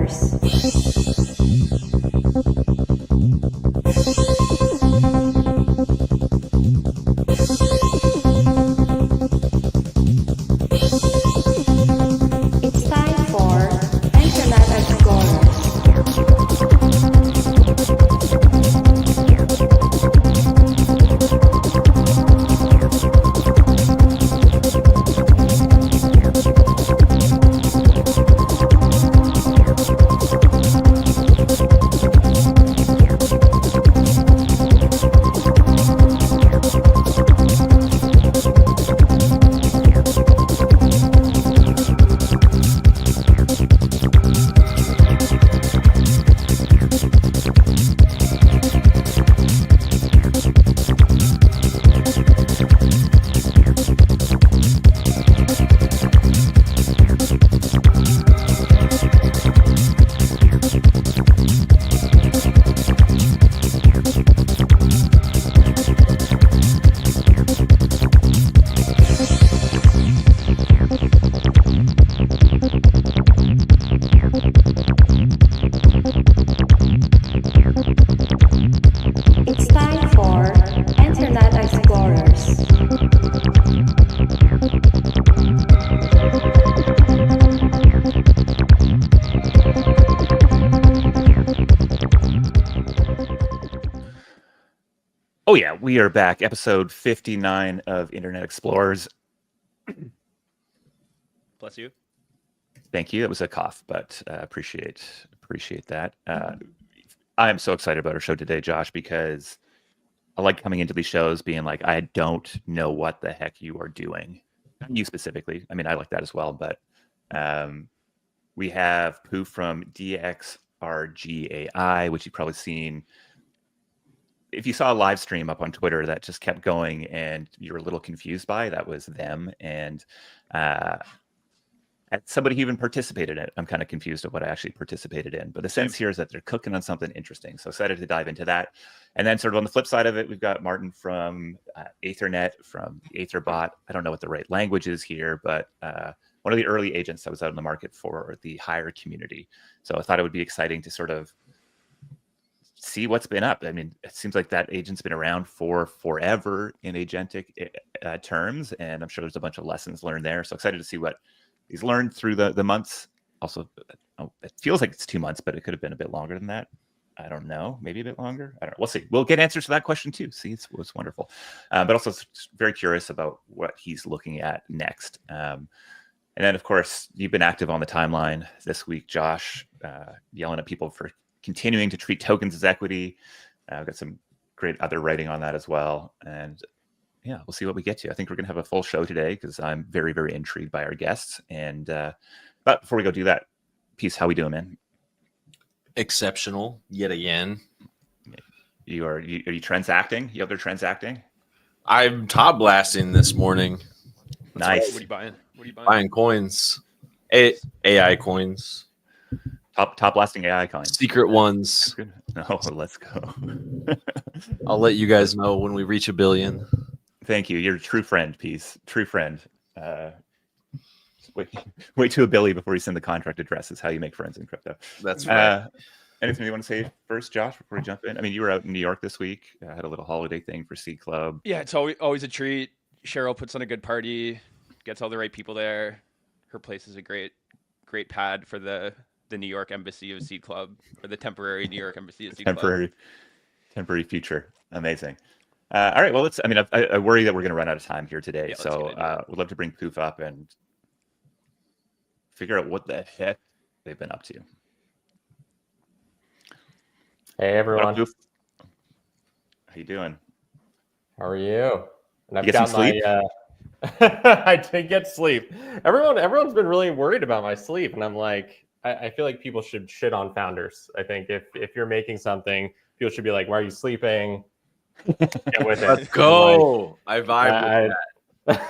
It's time for Internet Explorer. It's time for Internet Explorers. Oh yeah, we are back. Episode 59 of Internet Explorers. Bless you. Thank you. It was a cough, but appreciate that. I am so excited about our show today, Josh, because I like coming into these shows being like, I don't know what the heck you are doing. You specifically. I mean, I like that as well, but we have Poof from DXRG AI, which you've probably seen. If you saw a live stream up on Twitter that just kept going and you're a little confused by, that was them. And somebody who even participated in it, I'm kind of confused of what I actually participated in. But the sense here is that they're cooking on something interesting. So excited to dive into that. And then sort of on the flip side of it, we've got Martin from Aethernet, from the Aetherbot. I don't know what the right language is here, but one of the early agents that was out in the market for the hire community. So I thought it would be exciting to sort of see what's been up. I mean, it seems like that agent's been around for forever in agentic terms, and I'm sure there's a bunch of lessons learned there. So excited to see what he's learned through the months. Also, it feels like it's 2 months, but it could have been a bit longer than that. I don't know, maybe a bit longer. I don't know. We'll see. We'll get answers to that question too. See, it's wonderful. But also very curious about what he's looking at next. And then, of course, you've been active on the timeline this week, Josh, yelling at people for continuing to treat tokens as equity. I've got some great other writing on that as well. And yeah, we'll see what we get to. I think we're going to have a full show today because I'm very, very intrigued by our guests. And but before we go do that, Peace, how we doing, man? Exceptional yet again. Are you transacting? You out there transacting? I'm top blasting this morning. Nice. What are you buying? Buying coins, AI coins, top blasting AI coins, secret ones. Oh, let's go. I'll let you guys know when we reach 1 billion. Thank you. You're a true friend, Peace. True friend. Wait to a Billy before you send the contract address is how you make friends in crypto. That's right. Anything you want to say first, Josh, before we jump in? I mean, you were out in New York this week. Had a little holiday thing for Seed Club. Yeah, it's always a treat. Cheryl puts on a good party, gets all the right people there. Her place is a great pad for the New York Embassy of Seed Club, or the temporary New York Embassy of Seed Club. Temporary future. Amazing. All right. Well, I worry that we're going to run out of time here today. Yeah, so we'd love to bring Poof up and figure out what the heck they've been up to. Hey, everyone. Poof? How you doing? How are you? And I've you get got some sleep? I did get sleep. Everyone's been really worried about my sleep, and I'm like, I feel like people should shit on founders. I think if you're making something, people should be like, "Why are you sleeping?" Get with it. Let's go. I vibe with that.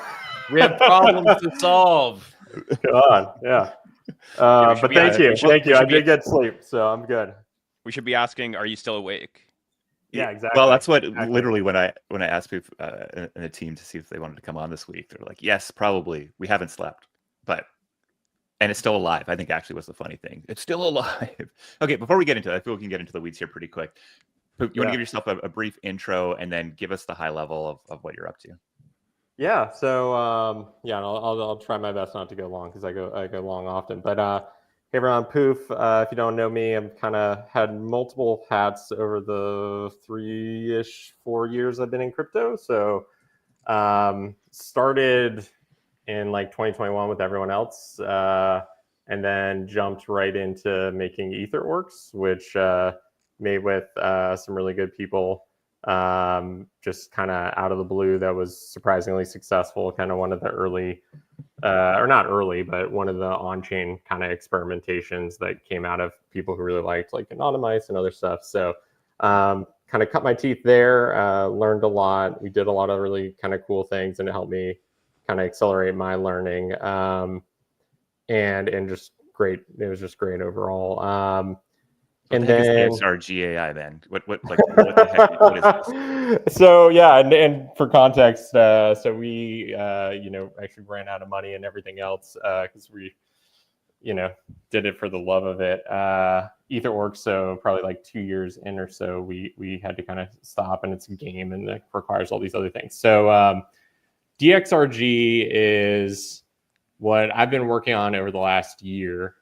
We have problems to solve. Go on, yeah. But thank you. I did get sleep, so I'm good. We should be asking, are you still awake? Yeah, exactly. Well, that's what literally when I asked people in the team to see if they wanted to come on this week, they're like, "Yes, probably. We haven't slept, but And it's still alive. I think actually was the funny thing. It's still alive. Okay, before we get into it, I feel we can get into the weeds here pretty quick. You want to give yourself a brief intro and then give us the high level of what you're up to. Yeah. So yeah, and I'll try my best not to go long because I go long often. But hey everyone, Poof. If you don't know me, I've kind of had multiple hats over the 4 years I've been in crypto. So started in like 2021 with everyone else, and then jumped right into making Etherworks, which made with some really good people. Just kind of out of the blue, that was surprisingly successful. Kind of one of the early, or not early, but one of the on-chain kind of experimentations that came out of people who really liked like Anonymice and other stuff. So kind of cut my teeth there, learned a lot. We did a lot of really kind of cool things, and it helped me kind of accelerate my learning. And just great. It was just great overall. What the heck is DXRG AI, man? What the heck? What is this? So yeah, and for context, so we actually ran out of money and everything else because we did it for the love of it. Etherworks, so probably like 2 years in or so, we had to kind of stop, and it's a game and it requires all these other things. So DXRG is what I've been working on over the last year.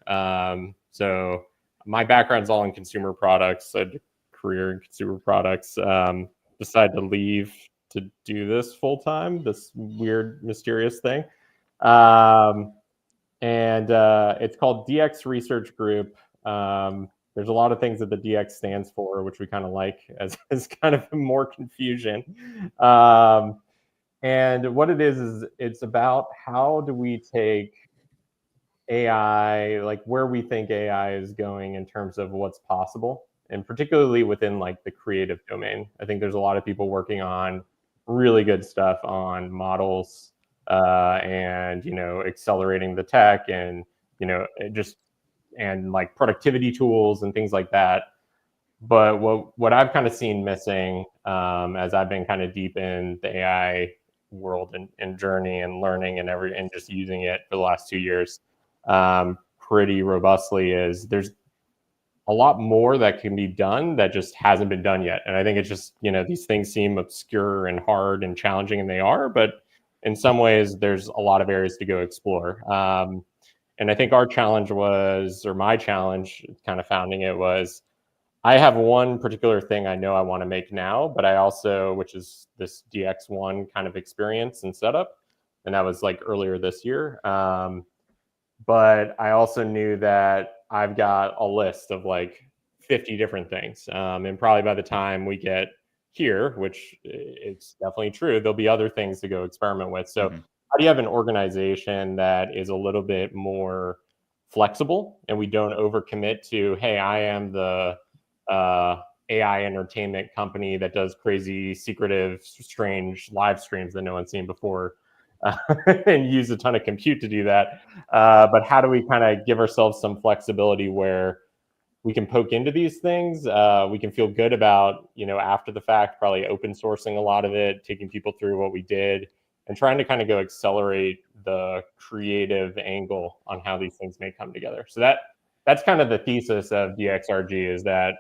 So my background's all in consumer products. I had a career in consumer products. Decided to leave to do this full time, this weird, mysterious thing. And it's called DX Research Group. There's a lot of things that the DX stands for, which we kind of like as kind of more confusion. And what it is it's about how do we take AI, like where we think AI is going in terms of what's possible, and particularly within like the creative domain. I think there's a lot of people working on really good stuff on models and accelerating the tech and and like productivity tools and things like that. But what I've kind of seen missing as I've been kind of deep in the AI world and journey and learning and just using it for the last 2 years pretty robustly is there's a lot more that can be done that just hasn't been done yet. And I think it's just, these things seem obscure and hard and challenging, and they are, but in some ways there's a lot of areas to go explore. And I think our challenge was, or my challenge kind of founding it was, I have one particular thing I know I want to make now, but I also, which is this DX1 kind of experience and setup. And that was like earlier this year. But I also knew that I've got a list of like 50 different things. And probably by the time we get here, which it's definitely true, there'll be other things to go experiment with. So how do you have an organization that is a little bit more flexible and we don't overcommit to, hey, I am the AI entertainment company that does crazy, secretive, strange live streams that no one's seen before. And use a ton of compute to do that. But how do we kind of give ourselves some flexibility where we can poke into these things? We can feel good about, after the fact, probably open sourcing a lot of it, taking people through what we did, and trying to kind of go accelerate the creative angle on how these things may come together. So that's kind of the thesis of DXRG, is that,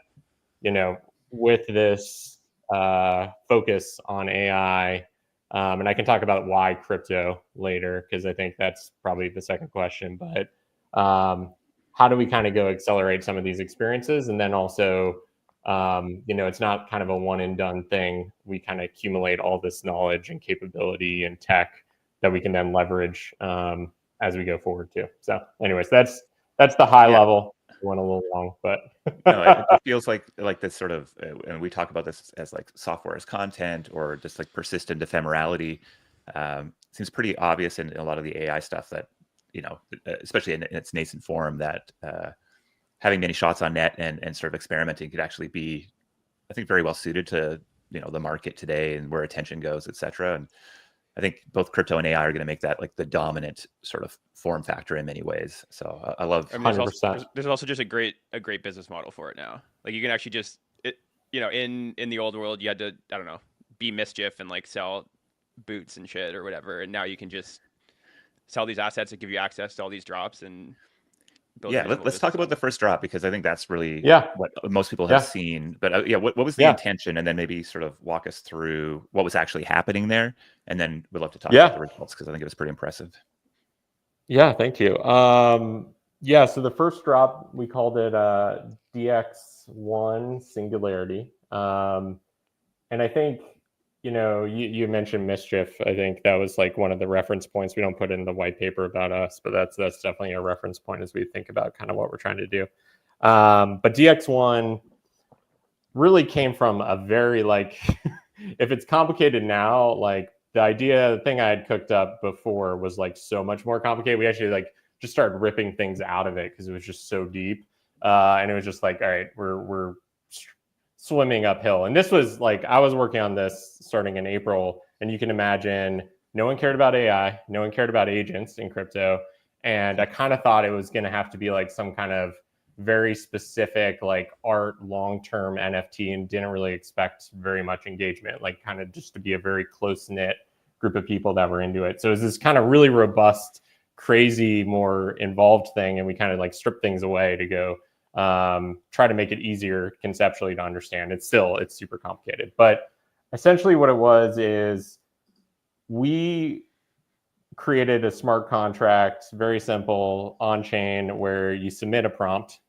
with this focus on AI, and I can talk about why crypto later, because I think that's probably the second question. But how do we kind of go accelerate some of these experiences? And then also, it's not kind of a one and done thing. We kind of accumulate all this knowledge and capability and tech that we can then leverage as we go forward too. So anyways, that's the high level. Went a little long, but no, it feels like this sort of, and we talk about this as like software as content or just like persistent ephemerality. Seems pretty obvious in a lot of the AI stuff that, especially in its nascent form, that having many shots on net and sort of experimenting could actually be, I think, very well suited to the market today and where attention goes, et cetera. And I think both crypto and AI are going to make that like the dominant sort of form factor in many ways. So I love. I mean, there's also just a great business model for it now. Like you can actually just in the old world you had to, I don't know, be mischief and like sell boots and shit or whatever, and now you can just sell these assets that give you access to all these drops and build. Yeah, let's talk about the first drop, because I think that's really what most people have seen. But what was the intention, and then maybe sort of walk us through what was actually happening there, and then we'd love to talk about the results, because I think it was pretty impressive. Yeah, thank you. So the first drop, we called it DX1 Singularity, and I think, you mentioned Mischief. I think that was like one of the reference points. We don't put it in the white paper about us, but that's definitely a reference point as we think about kind of what we're trying to do. But DX1 really came from a very if it's complicated now, like the thing I had cooked up before was like so much more complicated. We actually just started ripping things out of it because it was just so deep, and it was just like, all right, we're swimming uphill. And this was I was working on this starting in April, and you can imagine no one cared about AI, no one cared about agents in crypto, and I kind of thought it was going to have to be some kind of very specific art long-term NFT, and didn't really expect very much engagement, kind of just to be a very close-knit group of people that were into it. So it was this kind of really robust, crazy, more involved thing, and we kind of stripped things away to go try to make it easier conceptually to understand. It's super complicated, but essentially what it was is we created a smart contract, very simple, on chain, where you submit a prompt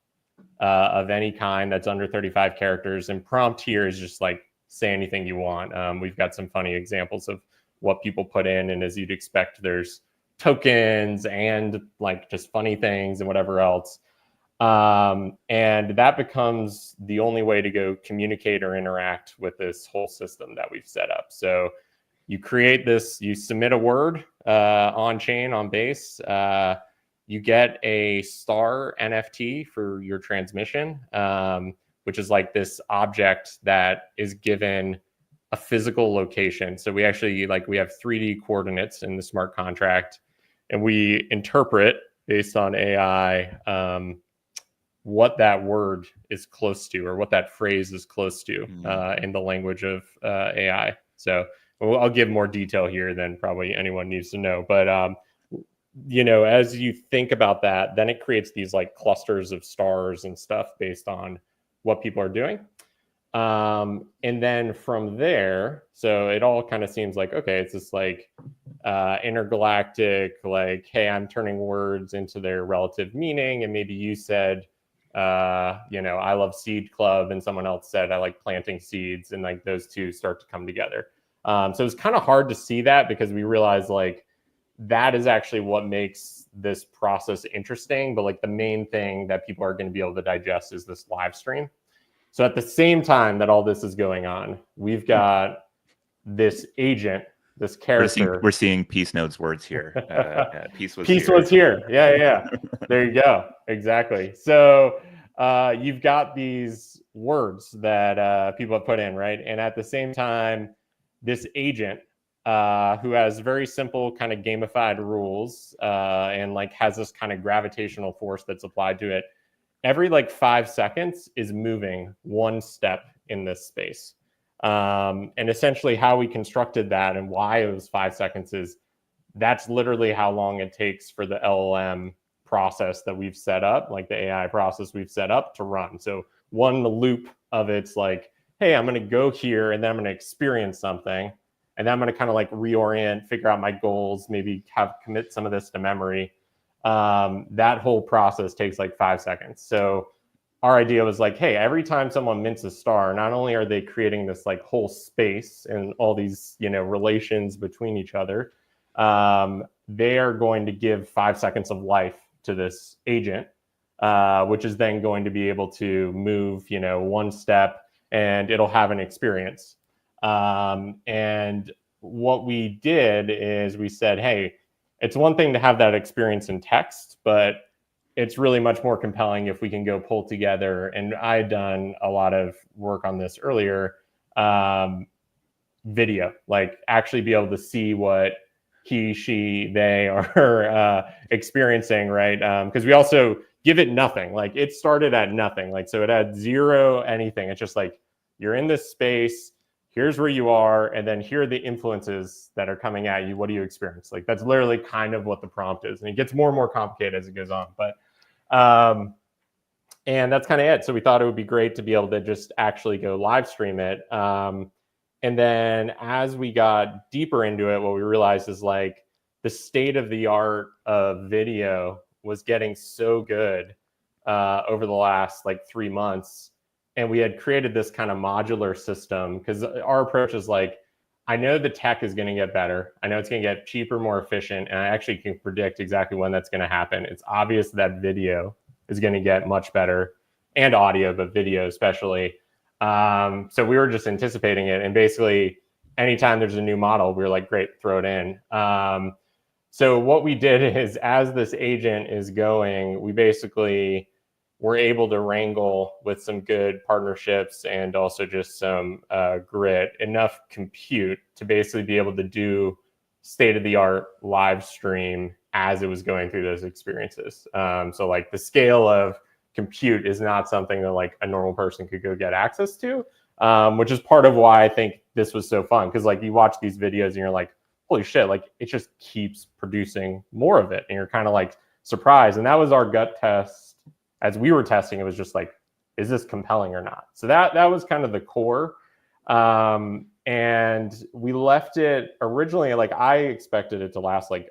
of any kind that's under 35 characters. And prompt here is just say anything you want. We've got some funny examples of what people put in, and as you'd expect, there's tokens and just funny things and whatever else. And that becomes the only way to go communicate or interact with this whole system that we've set up. So you create this, you submit a word on chain, on Base, you get a star NFT for your transmission, which is this object that is given a physical location. So we actually we have 3D coordinates in the smart contract, and we interpret based on AI what that word is close to, or what that phrase is close to in the language of AI. So I'll give more detail here than probably anyone needs to know. But, as you think about that, then it creates these clusters of stars and stuff based on what people are doing. And then from there, so it all kind of seems okay, it's this intergalactic, hey, I'm turning words into their relative meaning. And maybe you said, I love Seed Club, and someone else said, I like planting seeds, and those two start to come together. So it's kind of hard to see that, because we realize that is actually what makes this process interesting. But the main thing that people are going to be able to digest is this live stream. So at the same time that all this is going on, we've got this agent, this character. We're seeing Peace Node's words here. Peace was here. Yeah. There you go. Exactly. So you've got these words that people have put in, right? And at the same time, this agent who has very simple kind of gamified rules and has this kind of gravitational force that's applied to it, every 5 seconds is moving one step in this space. And essentially how we constructed that and why it was 5 seconds is that's literally how long it takes for the LLM process that we've set up, the AI process we've set up, to run. So one loop of it's hey, I'm going to go here, and then I'm going to experience something, and then I'm going to kind of reorient, figure out my goals, maybe commit some of this to memory. That whole process takes 5 seconds. So our idea was hey, every time someone mints a star, not only are they creating this whole space and all these relations between each other, they are going to give 5 seconds of life to this agent, which is then going to be able to move one step, and it'll have an experience. And what we did is we said, hey, it's one thing to have that experience in text, but it's really much more compelling if we can go pull together. And I had done a lot of work on this earlier, video, actually be able to see what he, she, they are experiencing, right? Because we also give it nothing. It started at nothing. So it had zero anything. It's just you're in this space. here's where you are, and then here are the influences that are coming at you. What do you experience? Like that's literally kind of what the prompt is, and it gets more and more complicated as it goes on. But and that's kind of it. So we thought it would be great to be able to just actually go live stream it. And then as we got deeper into it, what we realized is like the state of the art of video was getting so good over the last like 3 months. And we had created this kind of modular system because our approach is like, I know the tech is going to get better. I know it's going to get cheaper, more efficient. And I actually can predict exactly when that's going to happen. It's obvious that video is going to get much better, and audio, but video especially. So we were just anticipating it. And basically anytime there's a new model, we were like, great, throw it in. So what we did is as this agent is going, we basically were able to wrangle with some good partnerships and also just some grit, enough compute to basically be able to do state-of-the-art live stream as it was going through those experiences. So like the scale of compute is not something that like a normal person could go get access to, which is part of why I think this was so fun. Because like you watch these videos and you're like, holy shit, like it just keeps producing more of it. And you're kind of like surprised. And that was our gut test. As we were testing, it was just like, is this compelling or not? So that was kind of the core. And we left it originally, like I expected it to last like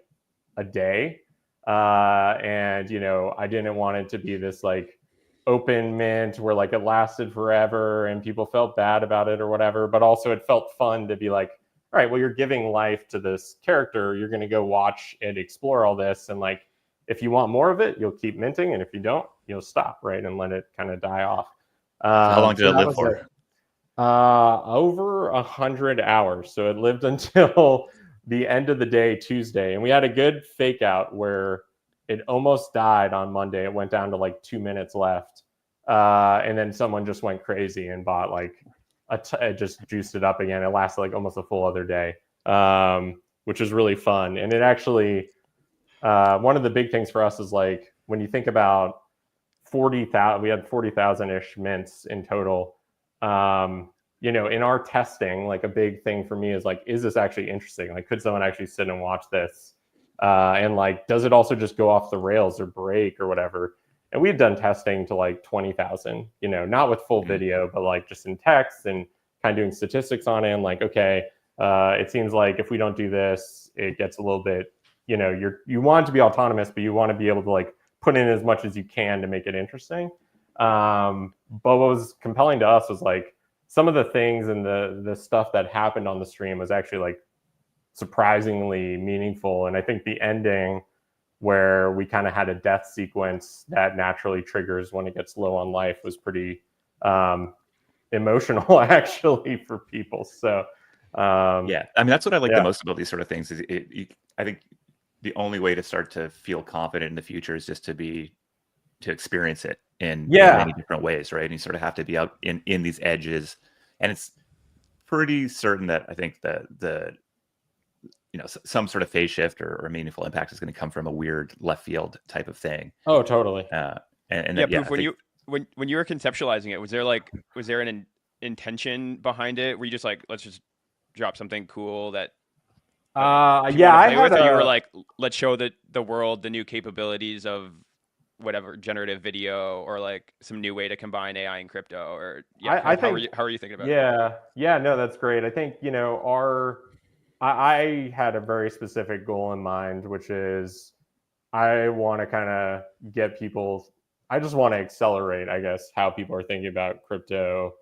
a day. And, you know, I didn't want it to be this like open mint where like it lasted forever and people felt bad about it or whatever. But also it felt fun to be like, all right, well, you're giving life to this character. You're going to go watch and explore all this. And like, if you want more of it, you'll keep minting. And if you don't, you'll stop, right? And let it kind of die off. How long did it live for? Over 100 hours. So it lived until the end of the day, Tuesday. And we had a good fake out where it almost died on Monday. It went down to like 2 minutes left. And then someone just went crazy and bought like, just juiced it up again. It lasted like almost a full other day, which is really fun. And it actually, one of the big things for us is like, when you think about 40,000, we had 40,000-ish mints in total. You know, in our testing, like a big thing for me is like, is this actually interesting? Like, could someone actually sit and watch this? And like, does it also just go off the rails or break or whatever? And we've done testing to like 20,000, you know, not with full video, but like just in text and kind of doing statistics on it. And like, okay, it seems like if we don't do this, it gets a little bit, you know, you want it to be autonomous, but you want to be able to like put in as much as you can to make it interesting. But what was compelling to us was like some of the things and the stuff that happened on the stream was actually like surprisingly meaningful. And I think the ending where we kind of had a death sequence that naturally triggers when it gets low on life was pretty emotional actually for people. So yeah, I mean, that's what I like the most about these sort of things is I think the only way to start to feel confident in the future is just to experience it in many different ways, right? And you sort of have to be out in these edges, and it's pretty certain that I think the you know, some sort of phase shift or meaningful impact is going to come from a weird left field type of thing. Oh, totally. And yeah, Poof, when you were conceptualizing it, was there an intention behind it? Were you just like, let's just drop something cool that I had or you were like, let's show the world the new capabilities of whatever generative video, or like some new way to combine AI and crypto, or I think, how are you thinking about it? Yeah, no, that's great. I think, you know, I had a very specific goal in mind, which is I want to kind of get people, I just want to accelerate, I guess, how people are thinking about crypto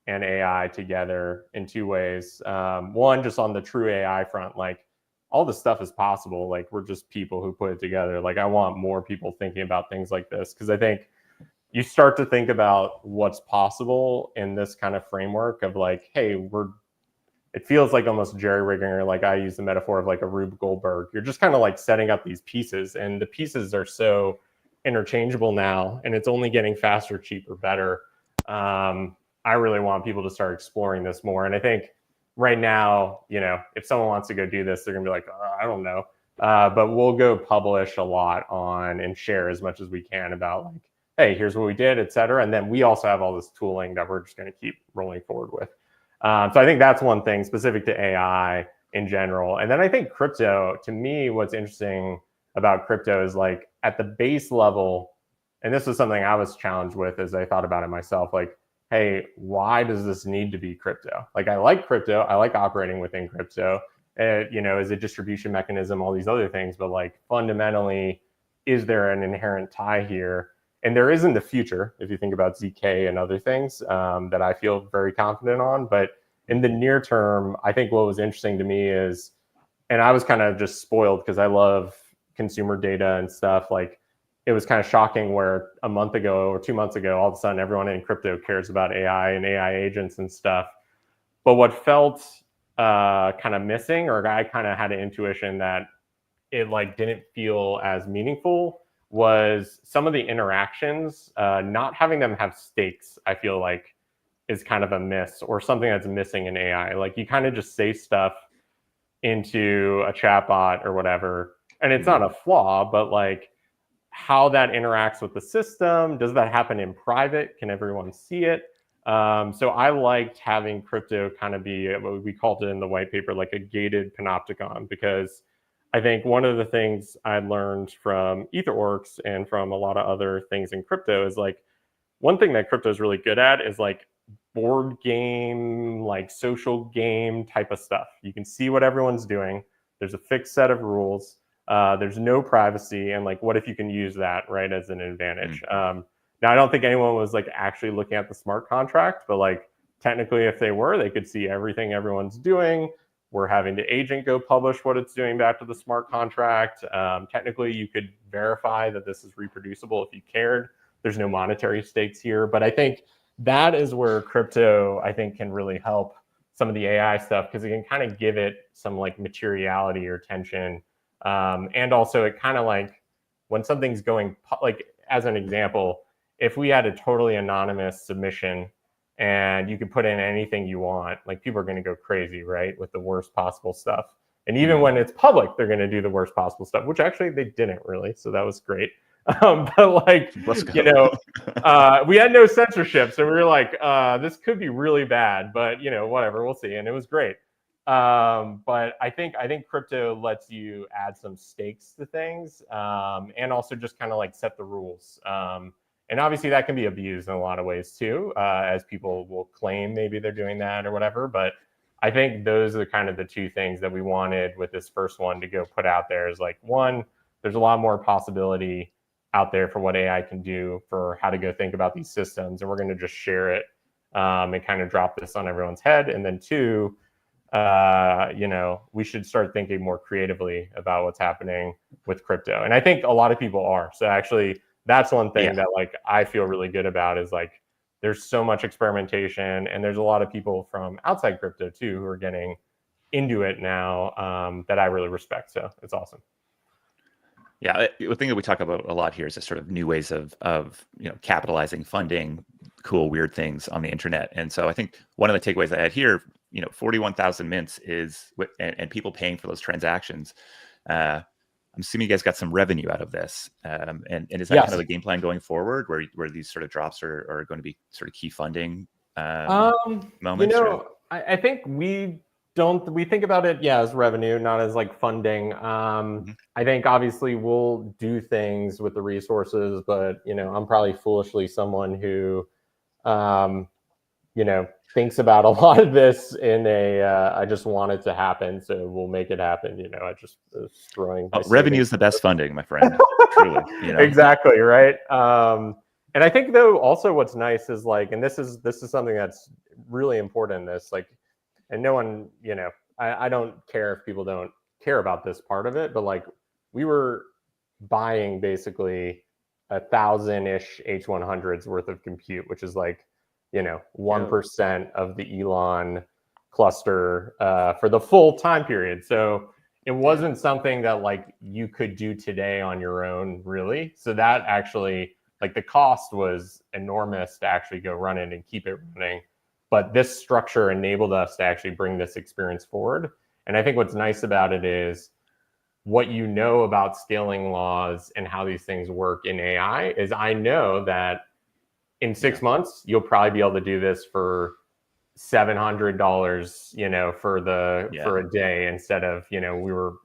and AI together in two ways. One, just on the true AI front, like all this stuff is possible. Like we're just people who put it together. Like I want more people thinking about things like this, because I think you start to think about what's possible in this kind of framework of like, hey, it feels like almost jerry-rigging, or like I use the metaphor of like a Rube Goldberg. You're just kind of like setting up these pieces, and the pieces are so interchangeable now, and it's only getting faster, cheaper, better. I really want people to start exploring this more. And I think right now, you know, if someone wants to go do this, they're gonna be like, I don't know. But we'll go publish a lot on and share as much as we can about like, hey, here's what we did, et cetera. And then we also have all this tooling that we're just gonna keep rolling forward with. So I think that's one thing specific to AI in general. And then I think crypto, to me, what's interesting about crypto is like at the base level, and this was something I was challenged with as I thought about it myself, like, hey, why does this need to be crypto? Like, I like crypto, I like operating within crypto, you know, as a distribution mechanism, all these other things, but like fundamentally, is there an inherent tie here? And there is in the future, if you think about ZK and other things that I feel very confident on. But in the near term, I think what was interesting to me is, and I was kind of just spoiled because I love consumer data and stuff. Like, it was kind of shocking where a month ago or 2 months ago, all of a sudden everyone in crypto cares about AI and AI agents and stuff. But what felt kind of missing, or I kind of had an intuition that it like didn't feel as meaningful, was some of the interactions, not having them have stakes, I feel like is kind of a miss, or something that's missing in AI. Like, you kind of just say stuff into a chatbot or whatever, and it's not a flaw, but like how that interacts with the system, does that happen in private? Can everyone see it? So I liked having crypto kind of be, what we called it in the white paper, like a gated panopticon, because I think one of the things I learned from EtherOrcs and from a lot of other things in crypto is like, one thing that crypto is really good at is like board game, like social game type of stuff. You can see what everyone's doing. There's a fixed set of rules. There's no privacy. And like, what if you can use that, right, as an advantage? Now, I don't think anyone was like actually looking at the smart contract, but like technically if they were, they could see everything everyone's doing. We're having the agent go publish what it's doing back to the smart contract. Technically, you could verify that this is reproducible if you cared. There's no monetary stakes here. But I think that is where crypto, I think, can really help some of the AI stuff, because it can kind of give it some like materiality or tension. And also it kind of like, when something's going, like as an example, if we had a totally anonymous submission and you can put in anything you want, like people are going to go crazy, right, with the worst possible stuff. And even when it's public, they're going to do the worst possible stuff, which actually they didn't really. So that was great. But like, you know, we had no censorship. So we were like, this could be really bad, but you know, whatever, we'll see. And it was great. But I think crypto lets you add some stakes to things, and also just kind of like set the rules. And obviously that can be abused in a lot of ways too, as people will claim maybe they're doing that or whatever. But I think those are kind of the two things that we wanted with this first one to go put out there, is like, one, there's a lot more possibility out there for what AI can do, for how to go think about these systems. And we're going to just share it and kind of drop this on everyone's head. And then two, you know, we should start thinking more creatively about what's happening with crypto. And I think a lot of people are. So actually, that's one thing that like I feel really good about, is like there's so much experimentation, and there's a lot of people from outside crypto too who are getting into it now, that I really respect. So it's awesome. Yeah, the thing that we talk about a lot here is just sort of new ways of you know, capitalizing, funding cool, weird things on the internet. And so I think one of the takeaways I had here, you know, 41,000 mints is, and people paying for those transactions. I'm assuming you guys got some revenue out of this. And is that kind of the game plan going forward, where these sort of drops are going to be sort of key funding moments? You know, I think we think about it, as revenue, not as like funding. I think obviously we'll do things with the resources, but you know, I'm probably foolishly someone who, you know, thinks about a lot of this in a, I just want it to happen, so we'll make it happen. You know, I just throwing. Revenue is the best funding, my friend. Truly, you know? Exactly right. And I think though, also what's nice is like, and this is something that's really important in this, like, and no one, you know, I don't care if people don't care about this part of it, but like, we were buying basically 1,000-ish H100s worth of compute, which is like, you know, 1% of the Elon cluster for the full time period. So it wasn't something that like you could do today on your own, really. So that actually, like, the cost was enormous to actually go run it and keep it running. But this structure enabled us to actually bring this experience forward. And I think what's nice about it is, what you know about scaling laws and how these things work in AI is, I know that in 6 months, you'll probably be able to do this for $700, you know, for a day instead of, you know,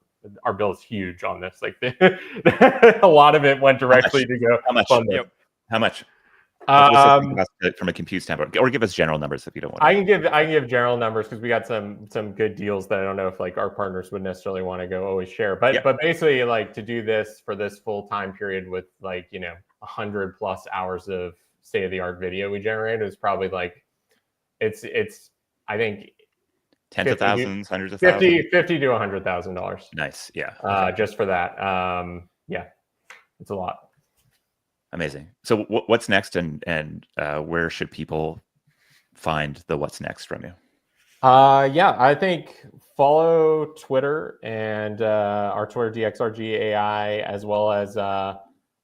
our bill's huge on this. Like a lot of it went directly to go. How much? Yep. How much? From a compute standpoint, or give us general numbers if you don't want. I can give general numbers because we got some good deals that I don't know if like our partners would necessarily want to go always share. But basically, like to do this for this full time period with like, you know, 100+ hours of state of the art video we generated is probably like it's I think tens of thousands, hundreds of thousands, $50,000 to $100,000. Nice, yeah. Just for that, yeah, it's a lot. Amazing. So what's next, and where should people find the what's next from you? Yeah, I think follow Twitter and our Twitter DXRG AI, as well as the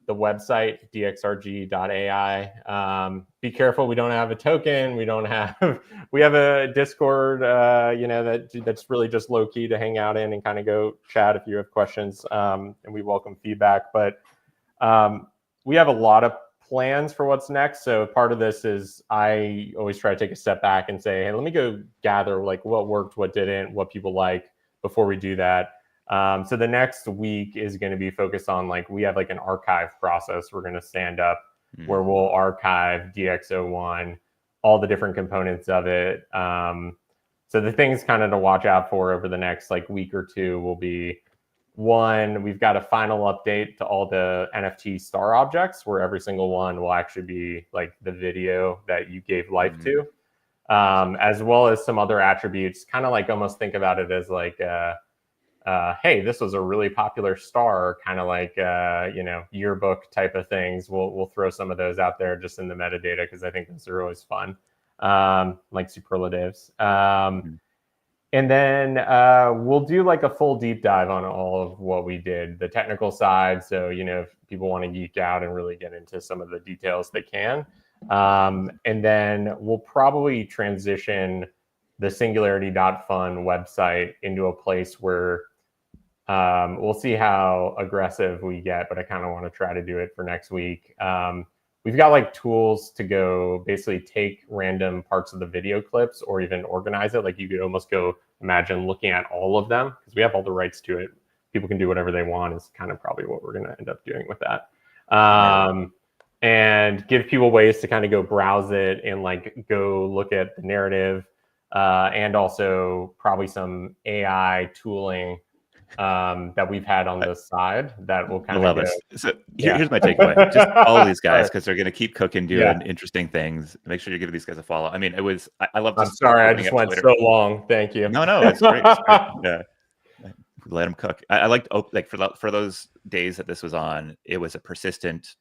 website DXRG.ai. Be careful, we don't have a token. We have a Discord, you know, that's really just low key to hang out in and kind of go chat if you have questions, and we welcome feedback. But we have a lot of plans for what's next. So part of this is I always try to take a step back and say, hey, let me go gather like what worked, what didn't, what people like before we do that. So the next week is going to be focused on like, we have like an archive process we're going to stand up where we'll archive DX01, all the different components of it. So the things kind of to watch out for over the next like week or two will be, one, we've got a final update to all the NFT star objects where every single one will actually be like the video that you gave life to, as well as some other attributes, kind of like almost think about it as like, hey, this was a really popular star, kind of like, you know, yearbook type of things. We'll throw some of those out there just in the metadata because I think those are always fun, like superlatives. And then we'll do like a full deep dive on all of what we did, the technical side. So, you know, if people want to geek out and really get into some of the details, they can. And then we'll probably transition the singularity.fun website into a place where we'll see how aggressive we get, but I kind of want to try to do it for next week. We've got like tools to go basically take random parts of the video clips or even organize it. Like you could almost go imagine looking at all of them because we have all the rights to it. People can do whatever they want is kind of probably what we're going to end up doing with that. And give people ways to kind of go browse it and like go look at the narrative and also probably some AI tooling that we've had on the side that will kind of So here's my takeaway. Just follow these guys because they're going to keep cooking, doing interesting things. Make sure you give these guys a follow. I mean, it was, I love this. I'm sorry, I just went so long. Thank you. No, it's great. It's great. Yeah. Let them cook. I liked, like for those days that this was on, it was a persistent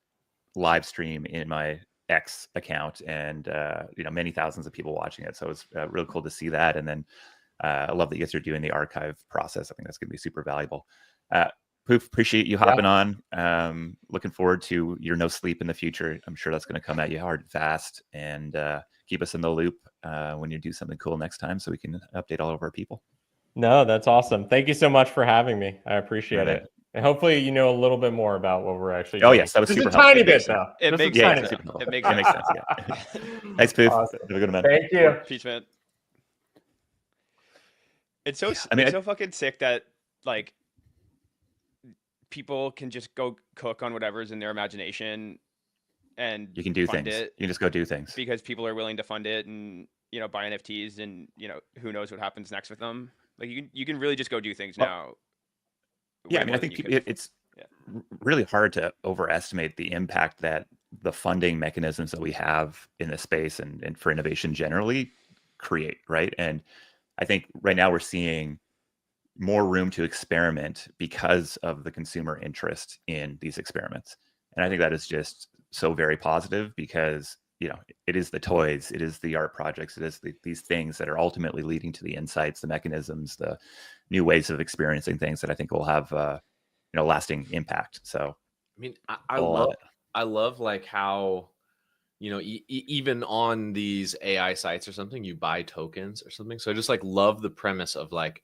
live stream in my X account and, you know, many thousands of people watching it. So it was really cool to see that. And then I love that you guys are doing the archive process. I think that's going to be super valuable. Poof, appreciate you hopping on. Looking forward to your no sleep in the future. I'm sure that's going to come at you hard and fast, and keep us in the loop when you do something cool next time so we can update all of our people. No, that's awesome. Thank you so much for having me. I appreciate it. And hopefully you know a little bit more about what we're actually doing. Yes, that was just super a tiny bit though. It makes sense. It makes sense. Yeah. Thanks, Poof. Awesome. Have a good one, man. Thank you. Peace, man. It's so it's so fucking sick that like people can just go cook on whatever's in their imagination, and you can do things. You can just go do things because people are willing to fund it and, you know, buy NFTs, and, you know, who knows what happens next with them. Like you can really just go do things now. Yeah, I mean, I think it's really hard to overestimate the impact that the funding mechanisms that we have in this space and for innovation generally create, right? And I think right now we're seeing more room to experiment because of the consumer interest in these experiments. And I think that is just so very positive because, you know, it is the toys, it is the art projects, it is these things that are ultimately leading to the insights, the mechanisms, the new ways of experiencing things that I think will have, you know, lasting impact. So, I mean, I love like how, you know, even on these AI sites or something, you buy tokens or something. So I just like love the premise of like,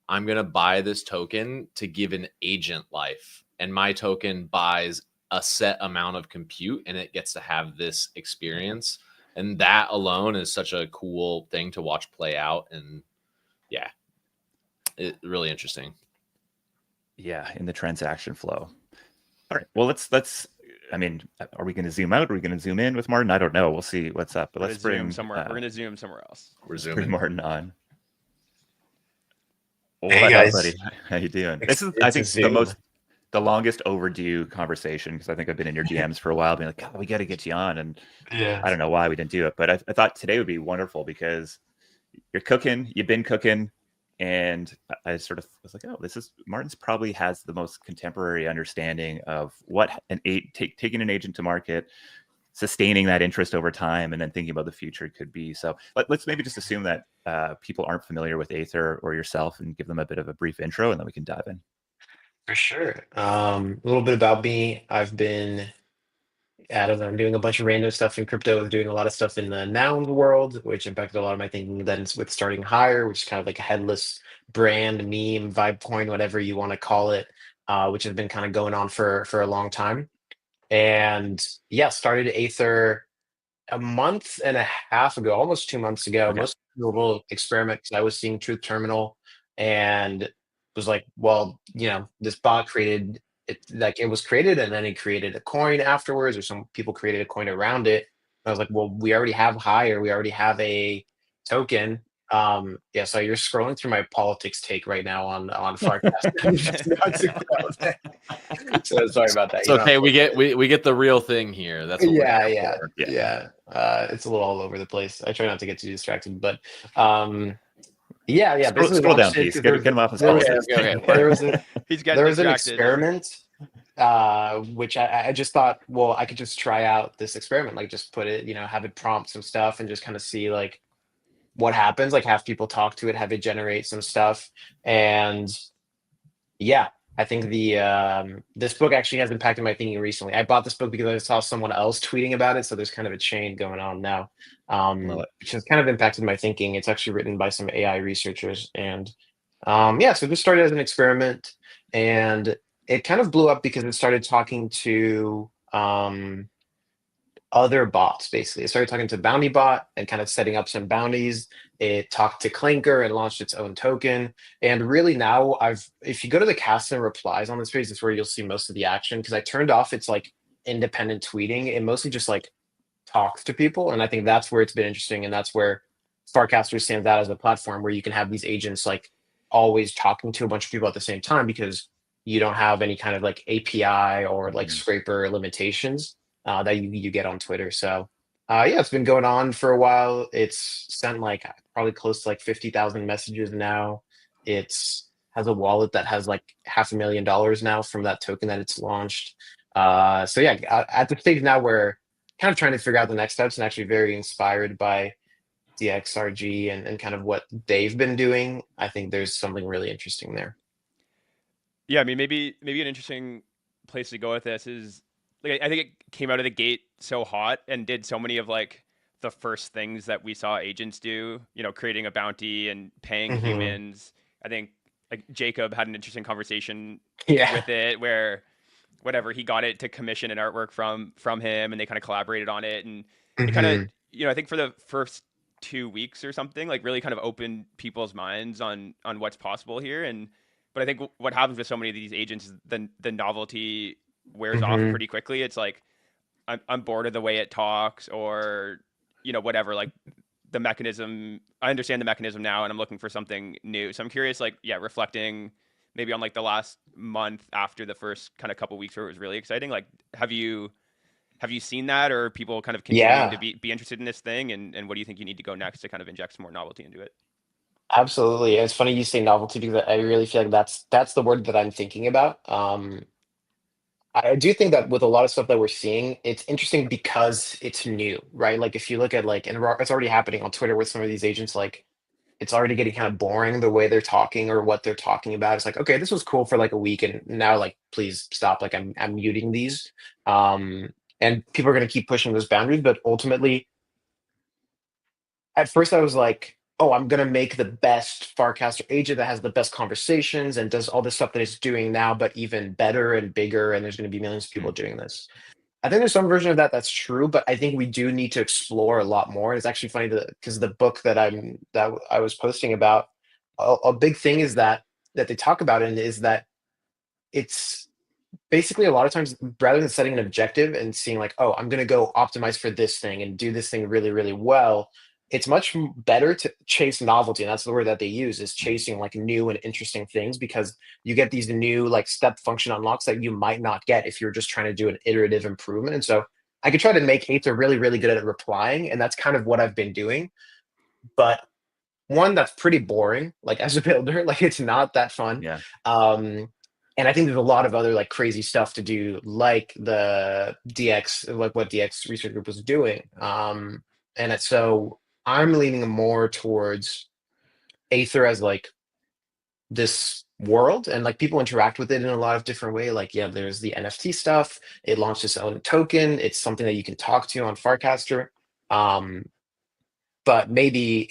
I'm going to buy this token to give an agent life, and my token buys a set amount of compute and it gets to have this experience. And that alone is such a cool thing to watch play out. And yeah, it really interesting. Yeah, in the transaction flow. All right. Well, let's. I mean, are we going to zoom out? Are we going to zoom in with Martin? I don't know. We'll see what's up. But let's bring somewhere. We're going to zoom somewhere else. We're bring zooming. Martin on. Hey guys, buddy. How you doing? This is, It's I a think, Zoom. the longest overdue conversation, because I think I've been in your DMs for a while, being like, God, we got to get you on, and Yeah. I don't know why we didn't do it, but I thought today would be wonderful because you're cooking, you've been cooking, and I sort of was like, oh, Martin's probably has the most contemporary understanding of what taking an agent to market, sustaining that interest over time, and then thinking about the future could be. So let's maybe just assume that people aren't familiar with Aether or yourself, and give them a bit of a brief intro, and then we can dive in. For sure. A little bit about me. I've been, I don't know, I'm doing a bunch of random stuff in crypto, doing a lot of stuff in the nouns world, which impacted a lot of my thinking then with starting Hire, which is kind of like a headless brand, meme, vibe coin, whatever you want to call it, which has been kind of going on for a long time. And yeah, started Aether a month and a half ago, almost 2 months ago. Okay. Most of the little experiment because I was seeing Truth Terminal and was like, well, this bot created it, like it was created and then it created a coin afterwards, or some people created a coin around it. I was like, well, we already have Hire, we already have a token. Yeah, so you're scrolling through my politics take right now on Farcast. So sorry about that. It's okay. We get the real thing here. That's what we're here for. Yeah. It's a little all over the place. I try not to get too distracted, but yeah. Scroll down, please. Get him off his politics. Okay. There was an distracted. experiment, which I just thought, well, I could just try out this experiment, like just put it, have it prompt some stuff and just kind of see like what happens, like have people talk to it, have it generate some stuff. And yeah, I think this book actually has impacted my thinking recently. I bought this book because I saw someone else tweeting about it, so there's kind of a chain going on now, which has kind of impacted my thinking. It's actually written by some AI researchers, and so this started as an experiment, and it kind of blew up because it started talking to other bots. Basically, it started talking to Bounty Bot and kind of setting up some bounties. It talked to Clinker and launched its own token. And really now if you go to the cast and replies on this page, that's where you'll see most of the action, because I turned off its like independent tweeting. It mostly just like talks to people. And I think that's where it's been interesting. And that's where Farcaster stands out as a platform where you can have these agents like always talking to a bunch of people at the same time, because you don't have any kind of like API or like scraper limitations that you get on Twitter. So it's been going on for a while. It's sent like probably close to like 50,000 messages now. It's has a wallet that has like $500,000 now from that token that it's launched. At the stage now where kind of trying to figure out the next steps, and actually very inspired by DXRG and kind of what they've been doing. I think there's something really interesting there. Yeah, I mean, maybe an interesting place to go with this is, like, I think it came out of the gate so hot and did so many of like the first things that we saw agents do, creating a bounty and paying humans. I think like Jacob had an interesting conversation with it where whatever, he got it to commission an artwork from him, and they kind of collaborated on it. And it kind of, I think for the first 2 weeks or something, like really kind of opened people's minds on what's possible here. But I think what happens with so many of these agents is the novelty wears off pretty quickly. It's like, I'm bored of the way it talks, or, whatever, like the mechanism, I understand the mechanism now and I'm looking for something new. So I'm curious, like, reflecting maybe on like the last month after the first kind of couple weeks where it was really exciting. Like, have you seen that, or people kind of continuing to be interested in this thing? And what do you think you need to go next to kind of inject some more novelty into it? Absolutely. It's funny you say novelty, because I really feel like that's the word that I'm thinking about. I do think that with a lot of stuff that we're seeing, it's interesting because it's new, right? Like if you look at like, and it's already happening on Twitter with some of these agents, like it's already getting kind of boring the way they're talking or what they're talking about. It's like, okay, this was cool for like a week, and now like, please stop. Like I'm muting these. And people are going to keep pushing those boundaries, but ultimately, at first I was like, oh, I'm going to make the best Farcaster agent that has the best conversations and does all this stuff that it's doing now, but even better and bigger. And there's going to be millions of people doing this. I think there's some version of that that's true, but I think we do need to explore a lot more. And it's actually funny because the book that I was posting about, a big thing is that they talk about it is that it's basically a lot of times rather than setting an objective and seeing like, oh, I'm going to go optimize for this thing and do this thing really, really well. It's much better to chase novelty. And that's the word that they use is chasing like new and interesting things because you get these new like step function unlocks that you might not get if you're just trying to do an iterative improvement. And so I could try to make Aether really, really good at replying. And that's kind of what I've been doing. But one, that's pretty boring, like as a builder, like it's not that fun. Yeah. And I think there's a lot of other like crazy stuff to do, like the DX, like what DX Research Group was doing. So I'm leaning more towards Aether as like this world and like people interact with it in a lot of different way. Like, yeah, there's the NFT stuff. It launched its own token. It's something that you can talk to on Farcaster. But maybe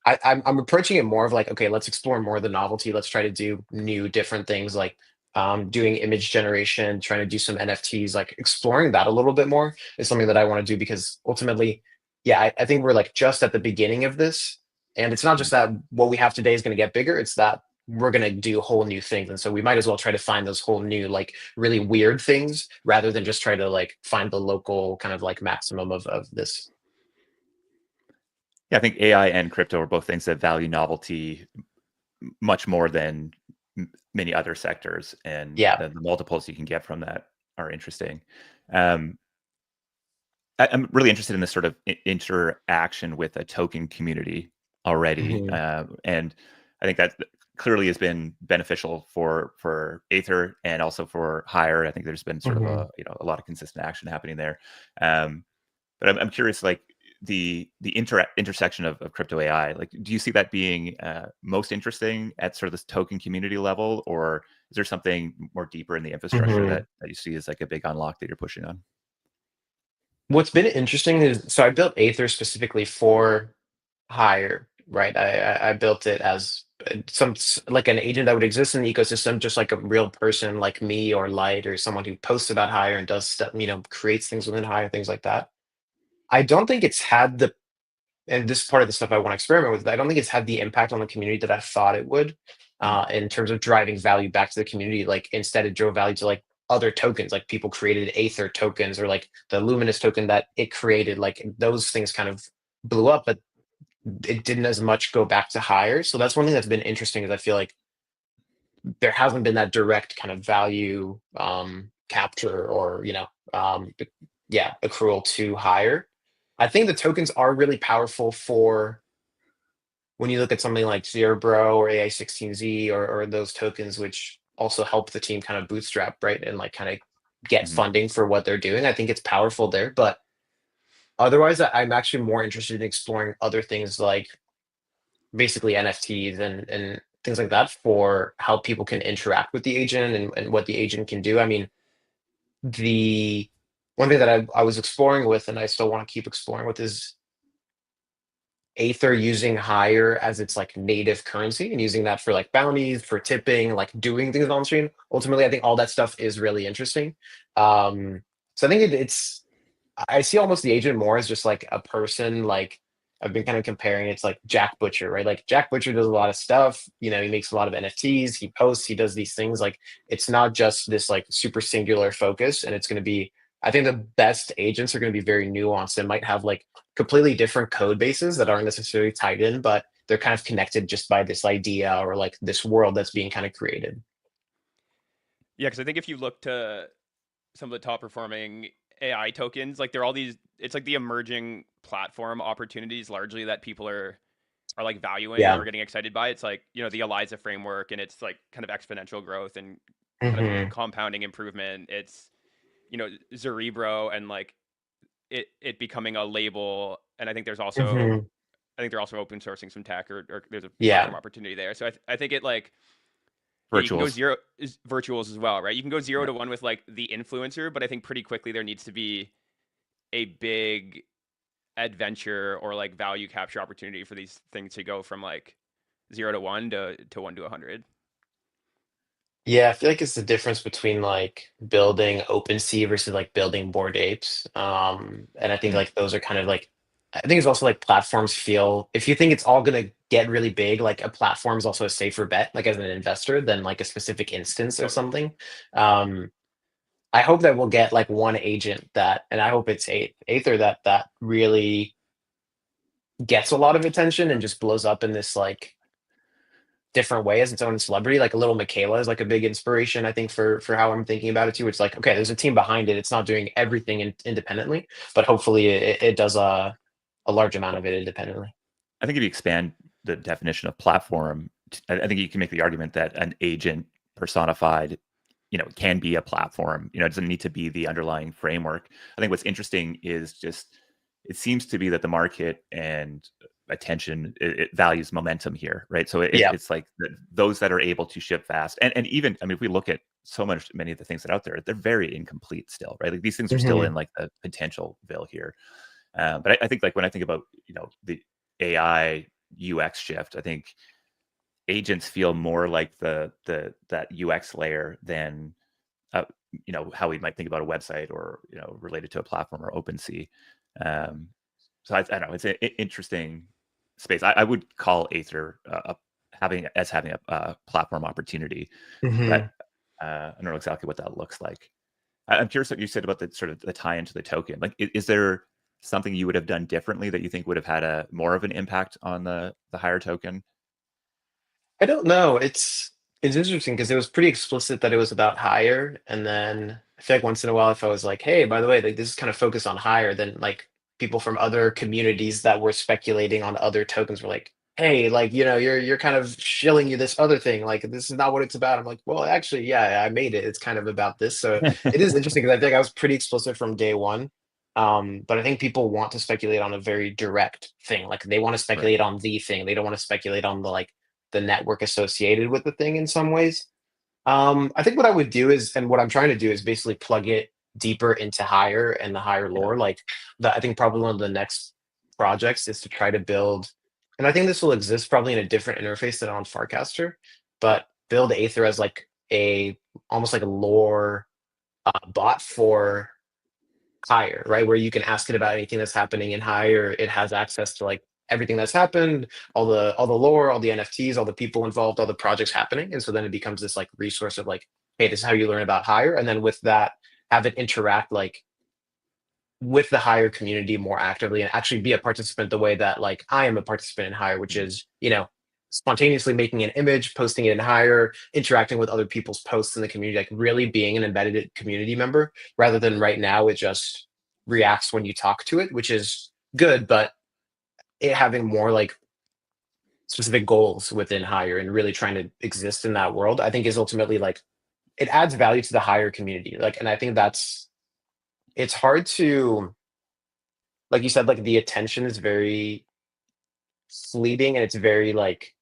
I'm approaching it more of like, okay, let's explore more of the novelty. Let's try to do new, different things like doing image generation, trying to do some NFTs, like exploring that a little bit more is something that I want to do because ultimately, yeah, I think we're like just at the beginning of this. And it's not just that what we have today is going to get bigger, it's that we're going to do whole new things. And so we might as well try to find those whole new, like really weird things rather than just try to like find the local kind of like maximum of this. Yeah, I think AI and crypto are both things that value novelty much more than many other sectors, and Yeah. the multiples you can get from that are interesting. I'm really interested in this sort of interaction with a token community already, and I think that clearly has been beneficial for Aether and also for Hire. I think there's been sort of a lot of consistent action happening there. But I'm curious, like the intersection of crypto AI, like do you see that being most interesting at sort of this token community level, or is there something more deeper in the infrastructure that you see as like a big unlock that you're pushing on? What's been interesting is, so I built Aether specifically for Hire, right? I built it as like an agent that would exist in the ecosystem, just like a real person like me or Light or someone who posts about Hire and does stuff, creates things within Hire, things like that. I don't think it's had and this is part of the stuff I want to experiment with, I don't think it's had the impact on the community that I thought it would, in terms of driving value back to the community. Like instead it drove value to like other tokens, like people created Aether tokens or like the Luminous token that it created, like those things kind of blew up, but it didn't as much go back to Hire. So that's one thing that's been interesting is I feel like there hasn't been that direct kind of value capture or accrual to Hire. I think the tokens are really powerful for when you look at something like Zerebro or AI16Z or those tokens, which also help the team kind of bootstrap, right? And like kind of get funding for what they're doing. I think it's powerful there. But otherwise, I'm actually more interested in exploring other things like basically NFTs and things like that for how people can interact with the agent and what the agent can do. I mean, the one thing that I was exploring with and I still want to keep exploring with is Aether using Hire as its like native currency and using that for like bounties, for tipping, like doing things on stream. Ultimately, I think all that stuff is really interesting. So I think I see almost the agent more as just like a person. Like I've been kind of comparing it to like Jack Butcher, right? Like Jack Butcher does a lot of stuff. He makes a lot of NFTs. He posts. He does these things. Like it's not just this like super singular focus, and it's going to be. I think the best agents are going to be very nuanced and might have like completely different code bases that aren't necessarily tied in, but they're kind of connected just by this idea or like this world that's being kind of created. Yeah, because I think if you look to some of the top performing AI tokens, like they're all these, it's like the emerging platform opportunities largely that people are like valuing or getting excited by. It's like, the ELIZA framework and it's like kind of exponential growth and kind of compounding improvement. It's, Cerebro and like it becoming a label. And I think there's also, I think they're also open sourcing some tech or there's a platform opportunity there. So I think it like, you can go virtuals as well, right? You can go 0 to 1 with like the influencer, but I think pretty quickly there needs to be a big adventure or like value capture opportunity for these things to go from like 0 to 1 to 1 to 100. Yeah, I feel like it's the difference between like building OpenSea versus like building Bored Apes. And I think Mm. like those are kind of like I think it's also like platforms feel if you think it's all gonna get really big, like a platform is also a safer bet, like as an investor, than like a specific instance or Totally. something. Um, I hope that we'll get like one agent that, and I hope it's Aether that really gets a lot of attention and just blows up in this like different way as its own celebrity. Like a little Michaela is like a big inspiration, I think, for how I'm thinking about it too. It's like, okay, there's a team behind it. It's not doing everything independently, but hopefully it does a large amount of it independently. I think if you expand the definition of platform, I think you can make the argument that an agent personified, can be a platform. It doesn't need to be the underlying framework. I think what's interesting is just it seems to be that the market and attention it values momentum here, right? So Yeah. it's like those that are able to ship fast, and even I mean, if we look at many of the things that are out there, they're very incomplete still, right? Like these things are still in like the potentialville here. But I think like when I think about the AI UX shift, I think agents feel more like that UX layer than how we might think about a website or related to a platform or OpenSea. So I don't know. It's an interesting space. I would call Aether having a platform opportunity, Hmm. but I don't know exactly what that looks like. I'm curious what you said about the sort of the tie into the token. Like, is there something you would have done differently that you think would have had a more of an impact on the higher token? I don't know. It's interesting because it was pretty explicit that it was about hire, and then I feel like once in a while, if I was like, "Hey, by the way, like this is kind of focused on hire," then like people from other communities that were speculating on other tokens were like, "Hey, like you're kind of shilling you this other thing. Like this is not what it's about." I'm like, "Well, actually, yeah, I made it. It's kind of about this." So it is interesting because I think I was pretty explicit from day one. But I think people want to speculate on a very direct thing. Like they want to Right. speculate on the thing. They don't want to speculate on the network associated with the thing in some ways. I think what I would do is, and what I'm trying to do is basically plug it deeper into higher and the higher Yeah. lore. Like I think probably one of the next projects is to try to build, and I think this will exist probably in a different interface than on Farcaster, but build Aether as like a almost like a lore bot for higher, right? Where you can ask it about anything that's happening in higher. It has access to like everything that's happened, all the lore, all the NFTs, all the people involved, all the projects happening. And so then it becomes this like resource of like, hey, this is how you learn about higher. And then with that, have it interact like with the higher community more actively and actually be a participant the way that like I am a participant in higher, which is, spontaneously making an image, posting it in higher, interacting with other people's posts in the community, like really being an embedded community member rather than right now it just reacts when you talk to it, which is good, but it having more like specific goals within higher and really trying to exist in that world, I think is ultimately like it adds value to the higher community. Like, and I think it's hard to, like you said, like the attention is very fleeting and it's very like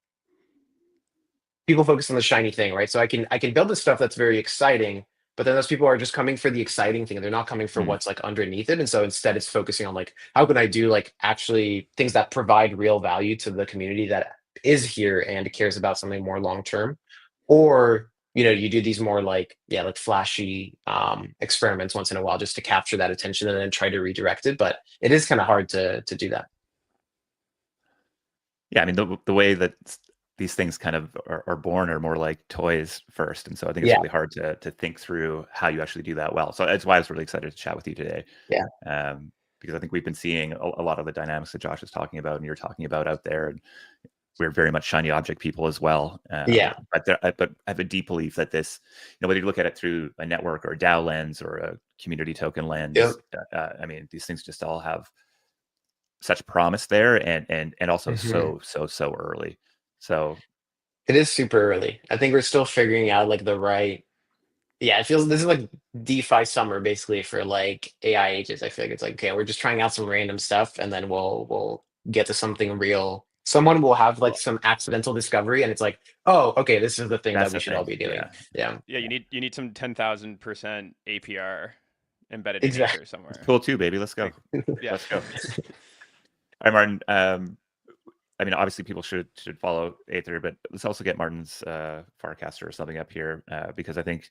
people focus on the shiny thing, right? So I can build this stuff that's very exciting, but then those people are just coming for the exciting thing. They're not coming for Mm. what's like underneath it. And so instead it's focusing on like how can I do like actually things that provide real value to the community that is here and cares about something more long term. Or you do these more like like flashy experiments once in a while just to capture that attention and then try to redirect it. But it is kind of hard to do that. Yeah, I mean the way that these things kind of are born are more like toys first, and so I think it's Yeah. really hard to think through how you actually do that well. So that's why I was really excited to chat with you today, Yeah. because I think we've been seeing a lot of the dynamics that Josh is talking about and you're talking about out there, and we're very much shiny object people as well. Yeah. But I have a deep belief that this, whether you look at it through a network or a DAO lens or a community token Yep. lens, I mean these things just all have such promise there, and also Mhm. so early. So It is super early. I think we're still figuring out like the right. Yeah, it feels this is like DeFi summer basically for like AI agents. I feel like it's like okay, we're just trying out some random stuff and then we'll get to something real. Someone will have like well, some accidental discovery and it's like, oh, okay, this is the thing that that's we the should all thing. be doing. Yeah, Yeah, Yeah, you need some 10,000% APR embedded in exactly. Aether somewhere. cool too, baby. Let's go. Yeah. Let's go. All right, Martin. I mean, obviously people should follow Aether, but let's also get Martin's Farcaster or something up here because I think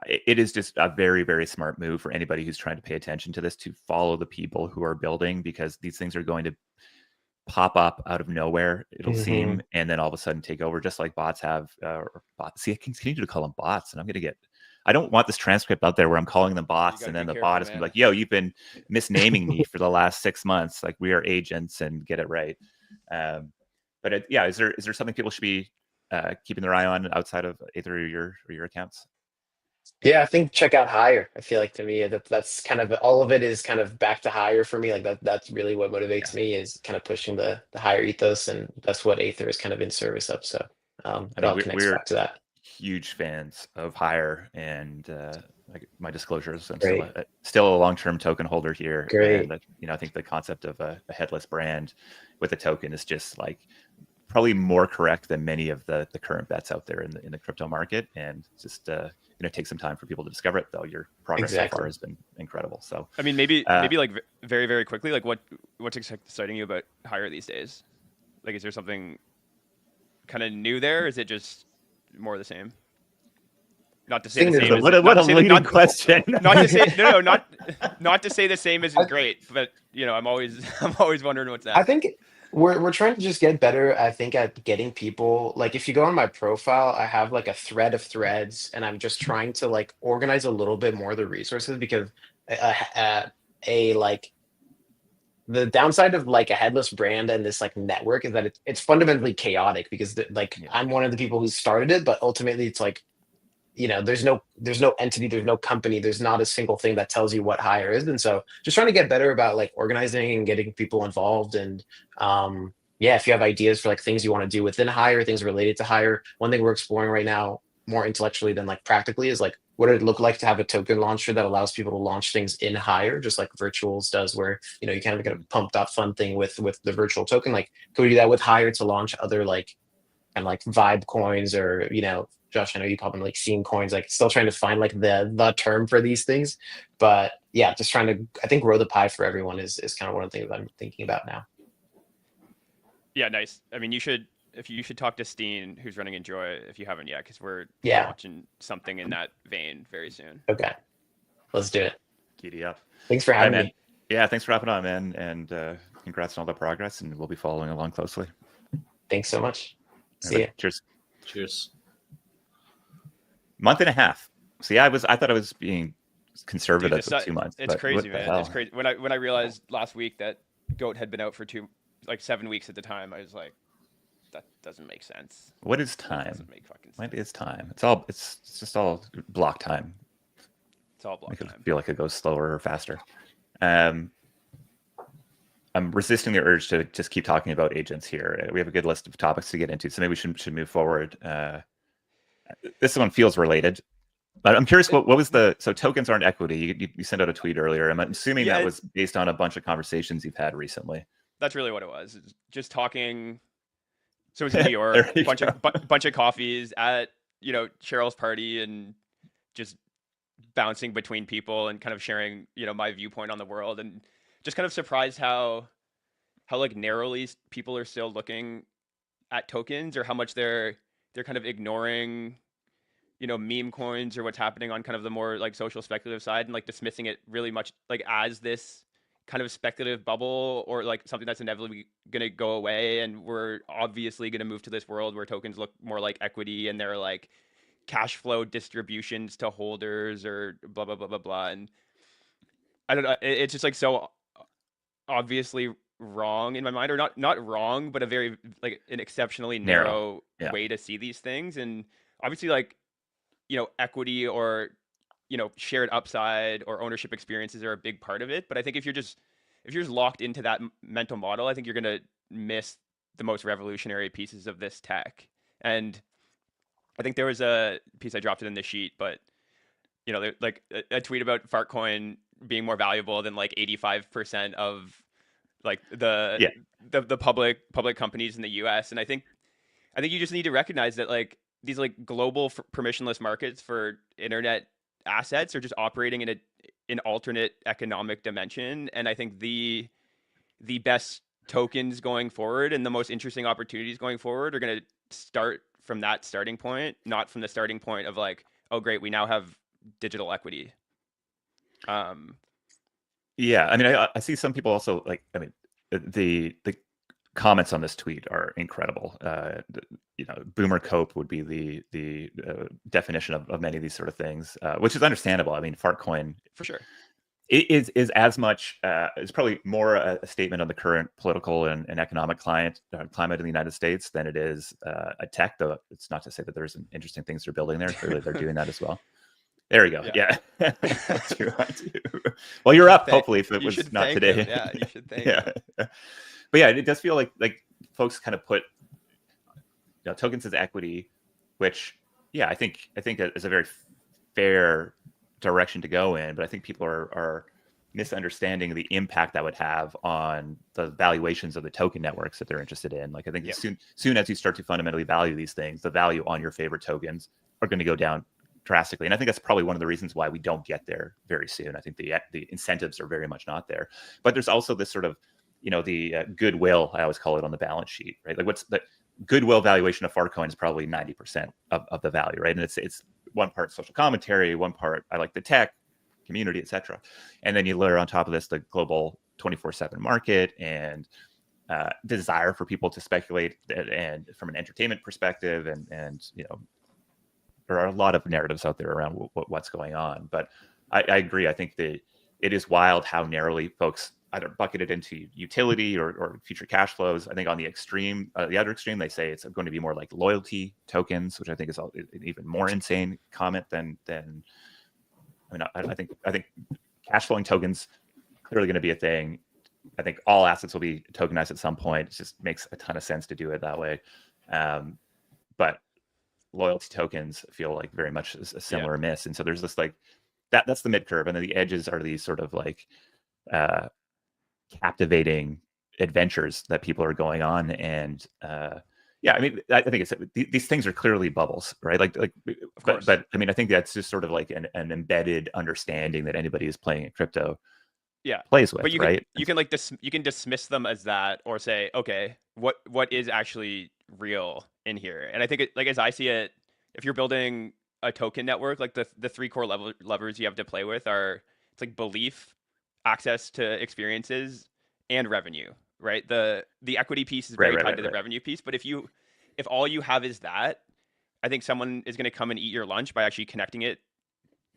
it is just a very, very smart move for anybody who's trying to pay attention to this to follow the people who are building, because these things are going to pop up out of nowhere, it'll seem, and then all of a sudden take over, just like bots have. Or bots. See, I continue to call them bots, and I'm going to get. I don't want this transcript out there where I'm calling them bots, and then the bot is going to be like, "Yo, you've been misnaming me for the last 6 months. Like, we are agents, and get it right." But yeah, is there something people should be keeping their eye on outside of either of your accounts? Yeah, I think check out higher. I feel like to me that's kind of all of it is kind of back to higher for me. Like that's really what motivates me, is kind of pushing the higher ethos, and that's what Aether is kind of in service of. So it all connects back to that. Huge fans of higher, and like my disclosures, I'm Great. still a long-term token holder here. Great. And I think the concept of a headless brand with a token is just like probably more correct than many of the current bets out there in the crypto market, and just take some time for people to discover it, though. Your progress so far has been incredible. So I mean, maybe like very, very quickly, like what's exciting you about higher these days? Like, is there something kind of new there? Is it just more of the same? Not to say the same. What a leading question. Not to say not to say the same isn't great, but I'm always wondering what's that. I think we're trying to just get better, I think, at getting people, like, if you go on my profile, I have like a thread of threads, and I'm just trying to like organize a little bit more of the resources, because like the downside of like a headless brand and this like network is that it's fundamentally chaotic, because I'm one of the people who started it, but ultimately it's like, there's no entity, there's no company, there's not a single thing that tells you what higher is. And so just trying to get better about like organizing and getting people involved. And if you have ideas for like things you want to do within higher, things related to higher, one thing we're exploring right now more intellectually than like practically is like, what would it look like to have a token launcher that allows people to launch things in higher, just like Virtuals does, where you kind of get a pumped up fun thing with the virtual token. Like, could we do that with higher to launch other like kind of like vibe coins, or Josh, I know you call them like scene coins, like still trying to find like the term for these things. But yeah, just trying to, I think, grow the pie for everyone is kind of one of the things I'm thinking about now. Yeah, nice. I mean, you should talk to Steen, who's running Enjoy, if you haven't yet, because we're launching something in that vein very soon. Okay, let's do it. Giddy up. Thanks for having me. Yeah, thanks for hopping on, man, and congrats on all the progress, and we'll be following along closely. Thanks so much. See ya. Cheers. Month and a half. See, I thought I was being conservative for 2 months. It's crazy, man. It's crazy. When I realized last week that Goat had been out for 7 weeks at the time, I was like, that doesn't make sense. What is time? Doesn't make fucking sense. What is time? It's just all block time. It's all block time. I feel like it goes slower or faster. I'm resisting the urge to just keep talking about agents here. We have a good list of topics to get into, so maybe we should move forward. This one feels related, but I'm curious, what was so tokens aren't equity. You sent out a tweet earlier. I'm assuming that was based on a bunch of conversations you've had recently. That's really what it was. It's just talking. So it was in New York, bunch of coffees at Cheryl's party, and just bouncing between people and kind of sharing my viewpoint on the world, and just kind of surprised how like narrowly people are still looking at tokens, or how much they're kind of ignoring meme coins or what's happening on kind of the more like social speculative side, and like dismissing it really much like as this kind of speculative bubble, or like something that's inevitably going to go away, and we're obviously going to move to this world where tokens look more like equity, and they're like cash flow distributions to holders, or blah blah blah blah blah. And I don't know, it's just like so obviously wrong in my mind, or not wrong, but a very like an exceptionally narrow way to see these things. And obviously, like equity or shared upside or ownership experiences are a big part of it. But I think if you're just locked into that mental model, I think you're gonna miss the most revolutionary pieces of this tech. And I think there was a piece, I dropped it in the sheet, but like a tweet about Fartcoin being more valuable than like 85% of like the public companies in the US. And I think you just need to recognize that like these like global permissionless markets for internet assets are just operating in an alternate economic dimension. And I think the best tokens going forward and the most interesting opportunities going forward are going to start from that starting point, not from the starting point of like, oh great, we now have digital equity. Yeah, I mean, I see some people also like. I mean, the comments on this tweet are incredible. You know, boomer cope would be the definition of many of these sort of things, which is understandable. I mean, Fartcoin For sure. it is as much it's probably more a statement on the current political and economic climate in the United States than it is a tech. Though it's not to say that there's interesting things they're building there. Clearly, they're doing that as well. There we go. Yeah. Well, you're up. Hopefully, if it was not today. Yeah, you should thank. Yeah. But yeah, it does feel like folks kind of put tokens as equity, which I think is a very fair direction to go in. But I think people are misunderstanding the impact that would have on the valuations of the token networks that they're interested in. Like I think soon as you start to fundamentally value these things, the value on your favorite tokens are going to go down drastically. And I think that's probably one of the reasons why we don't get there very soon. I think the incentives are very much not there. But there's also this sort of the goodwill, I always call it, on the balance sheet, right? Like what's the goodwill valuation of Fartcoin is probably 90% of the value, right? And it's one part social commentary, one part I like the tech, community, etc. And then you layer on top of this the global 24/7 market and desire for people to speculate, and from an entertainment perspective, and there are a lot of narratives out there around what's going on. But I agree. I think that it is wild how narrowly folks either bucket it into utility or future cash flows. I think on the other extreme, they say it's going to be more like loyalty tokens, which I think is an even more insane comment than. I mean, I think cash flowing tokens clearly going to be a thing. I think all assets will be tokenized at some point. It just makes a ton of sense to do it that way. But loyalty tokens feel like very much a similar miss. And so there's this like that's the mid curve, and then the edges are these sort of like captivating adventures that people are going on. And I mean, I think these things are clearly bubbles, right? But I mean, I think that's just sort of like an embedded understanding that anybody who's playing in crypto plays with, but you right? You can dismiss them as that, or say, okay, what is actually real in here? And I think as I see it, if you're building a token network, like the three core levers you have to play with are, it's like belief, access to experiences, and revenue, right? The equity piece is very tied to the revenue piece. But if all you have is that, I think someone is going to come and eat your lunch by actually connecting it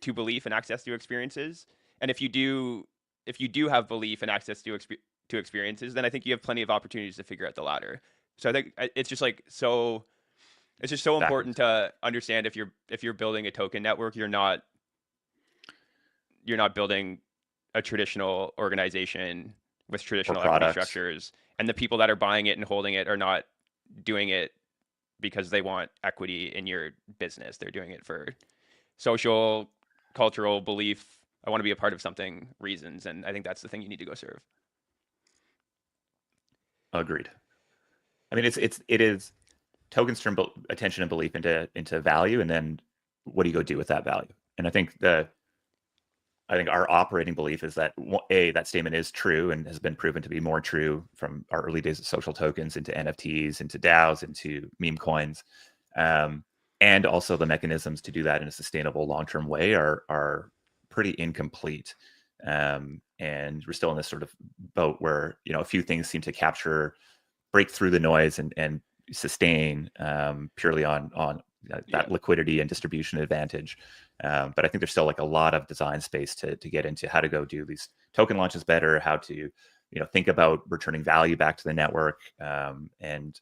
to belief and access to experiences. And if you do have belief and access to experiences, then I think you have plenty of opportunities to figure out the latter. So I think it's just so important to understand if you're building a token network, you're not building a traditional organization with traditional equity structures, and the people that are buying it and holding it are not doing it because they want equity in your business. They're doing it for social, cultural belief. I want to be a part of something reasons. And I think that's the thing you need to go serve. Agreed. I mean, it is tokens turn attention and belief into value. And then what do you go do with that value? And I think our operating belief is that that statement is true and has been proven to be more true from our early days of social tokens into NFTs, into DAOs, into meme coins. And also the mechanisms to do that in a sustainable long-term way are pretty incomplete. And we're still in this sort of boat where, a few things seem to break through the noise and sustain purely on that liquidity and distribution advantage. But I think there's still like a lot of design space to get into how to go do these token launches better, how to, think about returning value back to the network, and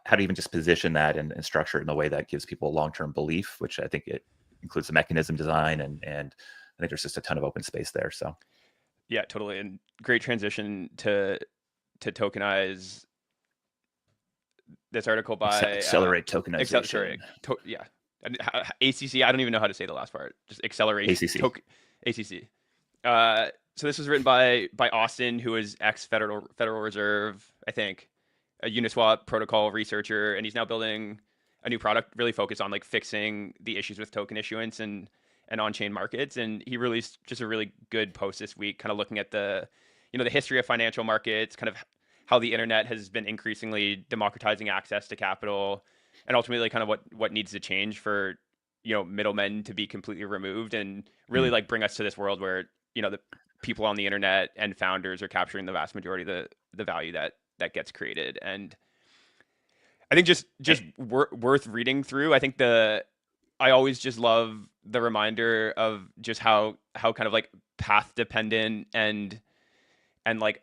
how to even just position that and structure it in a way that gives people long-term belief, which I think it includes the mechanism design. And I think there's just a ton of open space there. So. Yeah, totally. And great transition to tokenize. This article by accelerate tokenization. ACC. I don't even know how to say the last part. Just acceleration. ACC. So this was written by Austin, who is ex-Federal Reserve, I think, a Uniswap protocol researcher, and he's now building a new product really focused on like fixing the issues with token issuance and on-chain markets. And he released just a really good post this week, kind of looking at the history of financial markets, kind of how the internet has been increasingly democratizing access to capital, and ultimately kind of what needs to change for, you know, middlemen to be completely removed and really like bring us to this world where, you know, the people on the internet and founders are capturing the vast majority of the value that gets created. And I think just worth reading through. I think I always just love the reminder of just how kind of like path dependent and like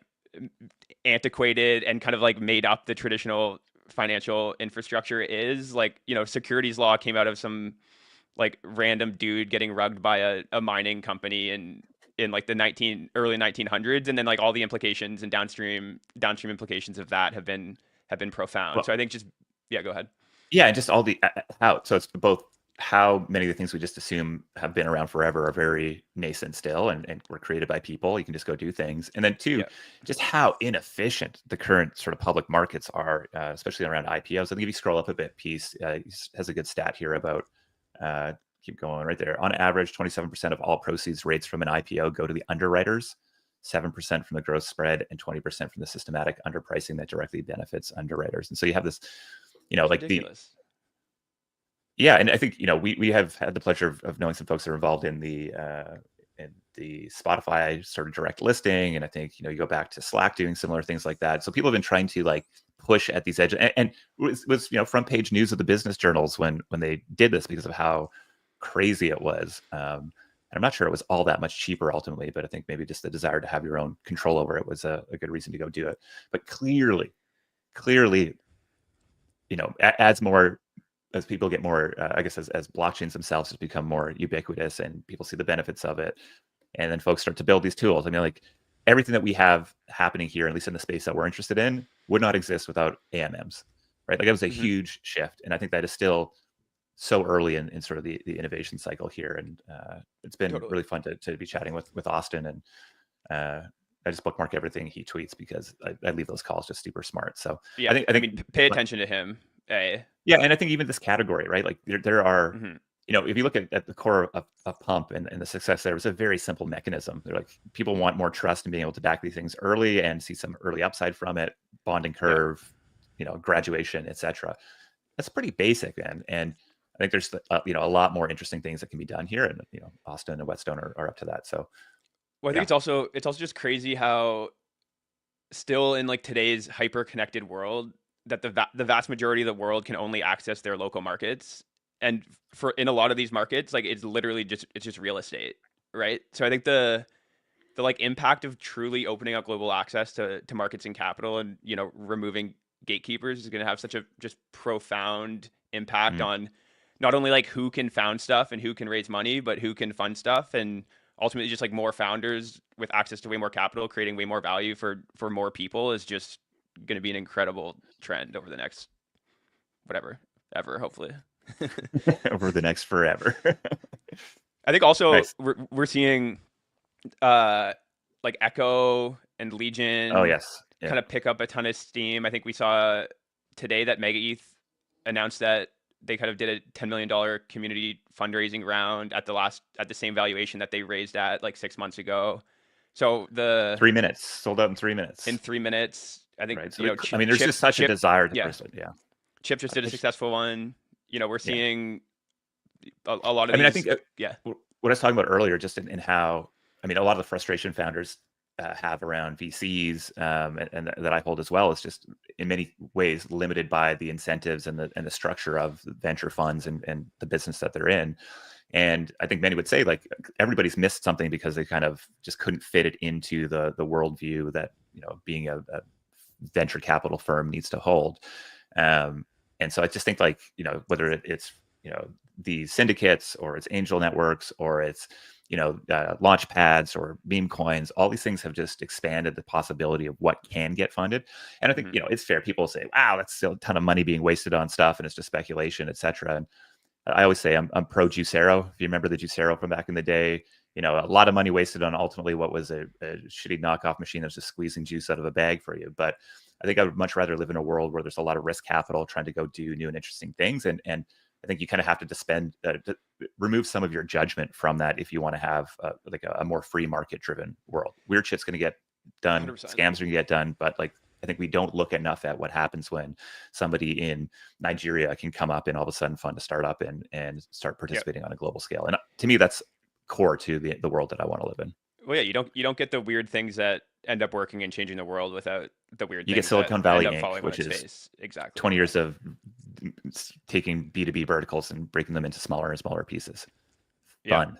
antiquated and kind of like made up the traditional financial infrastructure is. Like, you know, securities law came out of some like random dude getting rugged by a mining company in like the early 1900s, and then like all the implications and downstream implications of that have been profound. Well, so I think just go ahead. Yeah, and just all the how. So it's both how many of the things we just assume have been around forever are very nascent still and were created by people. You can just go do things. And then two, just how inefficient the current sort of public markets are, especially around IPOs. I think if you scroll up a bit, Piece has a good stat here about, keep going right there. On average, 27% of all proceeds raised from an IPO go to the underwriters, 7% from the gross spread, and 20% from the systematic underpricing that directly benefits underwriters. And so you have this, you know, like ridiculous. Yeah, and I think, you know, we have had the pleasure of knowing some folks that are involved in the Spotify sort of direct listing, and I think, you know, you go back to Slack doing similar things like that. So people have been trying to like push at these edges, and it was, you know, front page news of the business journals when they did this because of how crazy it was. And I'm not sure it was all that much cheaper ultimately, but I think maybe just the desire to have your own control over it was a good reason to go do it. But clearly, you know, as people get more, I guess, as blockchains themselves just become more ubiquitous and people see the benefits of it, and then folks start to build these tools. I mean, like everything that we have happening here, at least in the space that we're interested in, would not exist without AMMs, right? Like it was a huge shift, and I think that is still so early in sort of the innovation cycle here, and it's been really fun to be chatting with Austin, and I just bookmark everything he tweets because I leave those calls just super smart. So yeah, I think pay attention to him. Yeah, and I think even this category, right? Like there are, you know, if you look at the core of Pump and the success there, was a very simple mechanism. They're like, people want more trust in being able to back these things early and see some early upside from it, bonding curve, you know, graduation, etc. That's pretty basic, and I think there's you know, a lot more interesting things that can be done here, and you know, Austin and Whetstone are up to that. So, well, I think it's also just crazy how still in like today's hyper connected world that the vast majority of the world can only access their local markets, and in a lot of these markets, like it's literally just real estate, right? So I think the like impact of truly opening up global access to markets and capital, and, you know, removing gatekeepers is going to have such a just profound impact on not only like who can found stuff and who can raise money, but who can fund stuff, and ultimately just like more founders with access to way more capital, creating way more value for more people is just going to be an incredible trend over the next ever, hopefully. Over the next forever. I think also we're seeing like Echo and Legion kind of pick up a ton of steam. I think we saw today that Mega ETH announced that they kind of did a $10 million community fundraising round at the same valuation that they raised at like 6 months ago. So 3 minutes sold out in 3 minutes. In 3 minutes, I think. Right. So you know, I mean, there's just such a desire to pursue it. Yeah. Chip just did a successful one. You know, we're seeing a lot of. I mean, I think what I was talking about earlier, just in how, I mean, a lot of the frustration founders have around VCs, and that I hold as well, is just in many ways limited by the incentives and the structure of venture funds and the business that they're in. And I think many would say like everybody's missed something because they kind of just couldn't fit it into the worldview that, you know, being a venture capital firm needs to hold. And so I just think like, you know, whether it's, you know, these syndicates or it's angel networks or it's, you know, launch pads or meme coins, all these things have just expanded the possibility of what can get funded. And I think, you know, it's fair. People say, wow, that's still a ton of money being wasted on stuff and it's just speculation, et cetera. And I always say I'm pro Juicero. If you remember the Juicero from back in the day, you know, a lot of money wasted on ultimately what was a shitty knockoff machine that was just squeezing juice out of a bag for you. But I think I would much rather live in a world where there's a lot of risk capital trying to go do new and interesting things. And I think you kind of have to remove some of your judgment from that if you want to have like a more free market driven world. Weird shit's going to get done. 100%. Scams are going to get done. But like I think we don't look enough at what happens when somebody in Nigeria can come up and all of a sudden fund a startup and start participating on a global scale. And to me, that's core to the world that I want to live in. Well, yeah, you don't get the weird things that end up working and changing the world without the weird You things get Silicon that Valley end up Inc., falling on which its is face. Exactly 20 years of taking B2B verticals and breaking them into smaller and smaller pieces. Fun.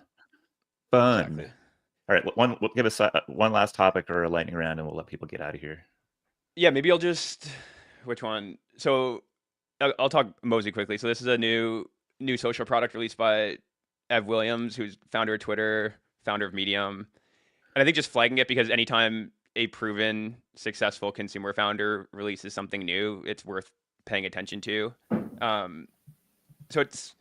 Exactly. All right, we'll give us one last topic or a lightning round, and we'll let people get out of here. Yeah, maybe I'll just which one? So I'll talk Mosey quickly. So this is a new social product released by Ev Williams, who's founder of Twitter, founder of Medium. And I think just flagging it because anytime a proven successful consumer founder releases something new, it's worth paying attention to. So it's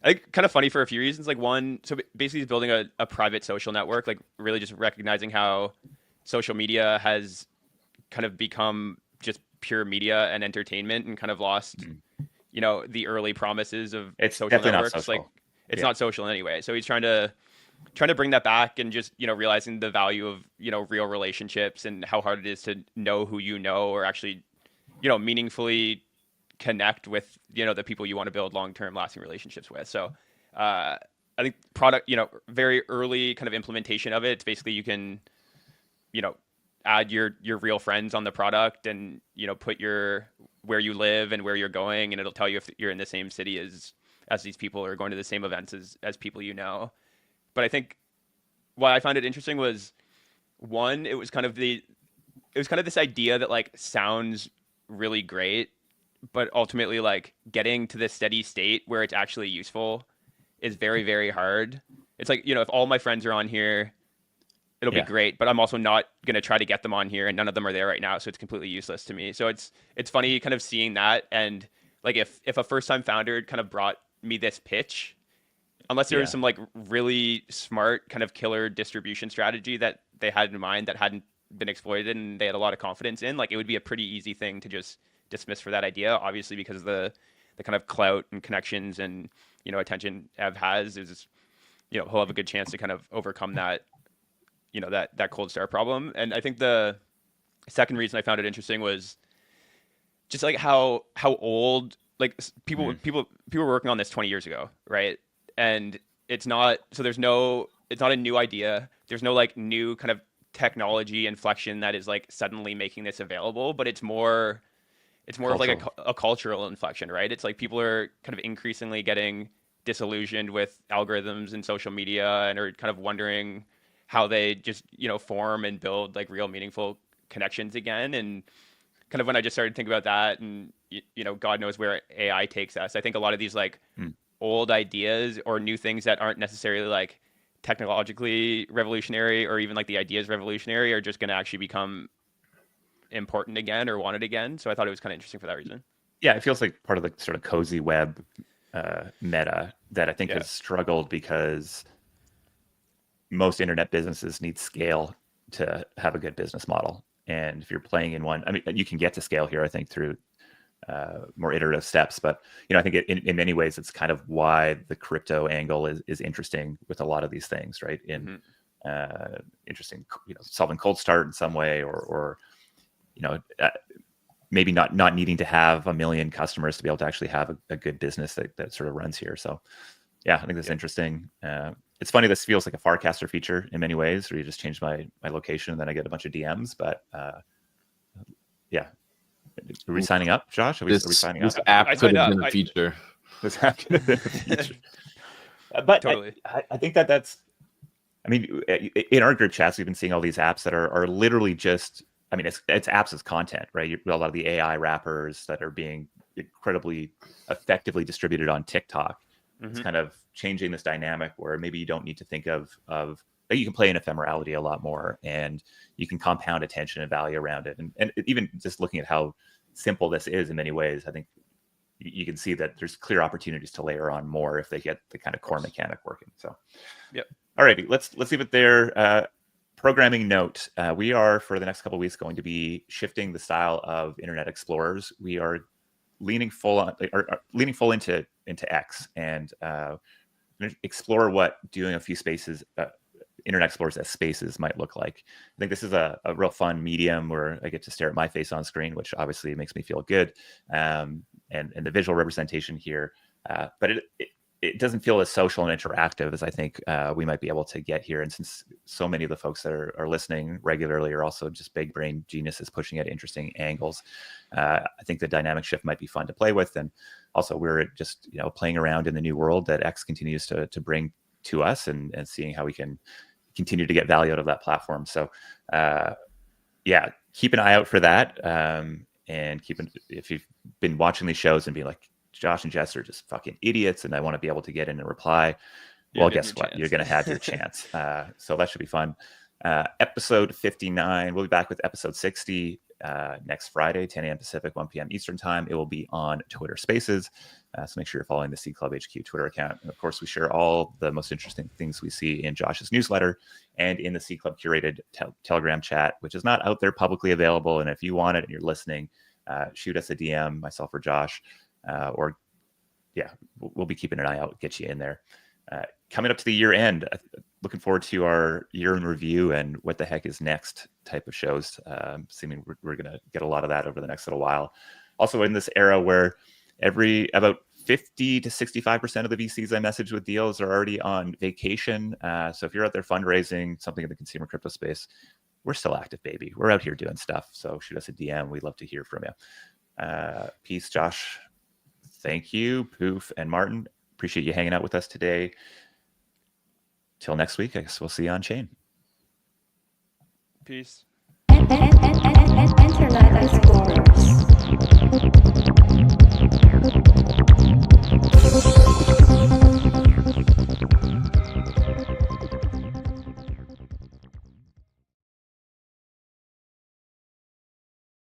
I think kind of funny for a few reasons. Like one, so basically he's building a private social network, like really just recognizing how social media has kind of become just pure media and entertainment and kind of lost, the early promises of social networks. Like it's not social anyway. So he's trying to bring that back and just, realizing the value of, real relationships and how hard it is to know who you know or actually, meaningfully connect with, the people you want to build long-term lasting relationships with. So I think product, very early kind of implementation of it. It's basically you can, add your real friends on the product and, put where you live and where you're going, and it'll tell you if you're in the same city as these people or going to the same events as people you know. But I think why I found it interesting was one, it was kind of this idea that like sounds really great, but ultimately like getting to this steady state where it's actually useful is very, very hard. It's like, if all my friends are on here, it'll be great, but I'm also not going to try to get them on here and none of them are there right now. So it's completely useless to me. So it's funny kind of seeing that. And like, if a first time founder kind of brought me this pitch, unless there was some like really smart kind of killer distribution strategy that they had in mind that hadn't been exploited and they had a lot of confidence in, like it would be a pretty easy thing to just dismiss for that idea. Obviously, because the kind of clout and connections and, attention Ev has is, he'll have a good chance to kind of overcome that, that cold start problem. And I think the second reason I found it interesting was just like how old, like people were working on this 20 years ago, right? And it's not a new idea. There's no like new kind of technology inflection that is like suddenly making this available, but it's more of like a cultural inflection, right? It's like people are kind of increasingly getting disillusioned with algorithms and social media and are kind of wondering how they just, form and build like real meaningful connections again. And kind of when I just started thinking about that and, God knows where AI takes us, I think a lot of these like old ideas or new things that aren't necessarily like technologically revolutionary or even like the ideas revolutionary are just going to actually become important again or wanted again. So I thought it was kind of interesting for that reason. Yeah, it feels like part of the sort of cozy web meta that I think has struggled because most internet businesses need scale to have a good business model. And if you're playing in one, I mean, you can get to scale here, I think, through more iterative steps. But, I think in many ways, it's kind of why the crypto angle is interesting with a lot of these things, right? Interesting, solving cold start in some way or maybe not needing to have 1 million customers to be able to actually have a good business that sort of runs here. So yeah, I think that's interesting. It's funny, this feels like a Farcaster feature in many ways, where you just change my location and then I get a bunch of DMs. But yeah, are we signing up, Josh? Are we signing up? This app could have been a feature. This app could have been a feature. But totally. I think that's, I mean, in our group chats, we've been seeing all these apps that are literally just, I mean, it's apps as content, right? A lot of the AI wrappers that are being incredibly effectively distributed on TikTok. It's kind of changing this dynamic where maybe you don't need to think of that you can play in ephemerality a lot more, and you can compound attention and value around it. And even just looking at how simple this is in many ways, I think you can see that there's clear opportunities to layer on more if they get the kind of core mechanic working. So, yep. All righty, let's leave it there. Programming note: we are for the next couple of weeks going to be shifting the style of Internet Explorers. We are leaning full into X and explore what doing a few spaces Internet Explorers as spaces might look like. I think this is a real fun medium where I get to stare at my face on screen, which obviously makes me feel good, and the visual representation here. But it doesn't feel as social and interactive as I think we might be able to get here. And since so many of the folks that are listening regularly are also just big brain geniuses pushing at interesting angles, I think the dynamic shift might be fun to play with. And also we're just, playing around in the new world that X continues to bring to us, and seeing how we can continue to get value out of that platform. So keep an eye out for that. And if you've been watching these shows and being like, Josh and Jess are just fucking idiots, and I want to be able to get in and reply. Well, guess what? You're going to have your chance. So that should be fun. Episode 59. We'll be back with episode 60 next Friday, 10 a.m. Pacific, 1 p.m. Eastern time. It will be on Twitter Spaces. So make sure you're following the Seed Club HQ Twitter account. And of course, we share all the most interesting things we see in Josh's newsletter and in the Seed Club curated Telegram chat, which is not out there publicly available. And if you want it and you're listening, shoot us a DM, myself or Josh. We'll be keeping an eye out, get you in there. Coming up to the year end, looking forward to our year in review and what the heck is next type of shows. Assuming we're going to get a lot of that over the next little while. Also in this era where about 50 to 65% of the VCs I message with deals are already on vacation. So if you're out there fundraising something in the consumer crypto space, we're still active, baby. We're out here doing stuff. So shoot us a DM. We'd love to hear from you. Peace, Josh. Thank you, Poof and Martin. Appreciate you hanging out with us today. Till next week, I guess we'll see you on chain. Peace. Internet Explorers.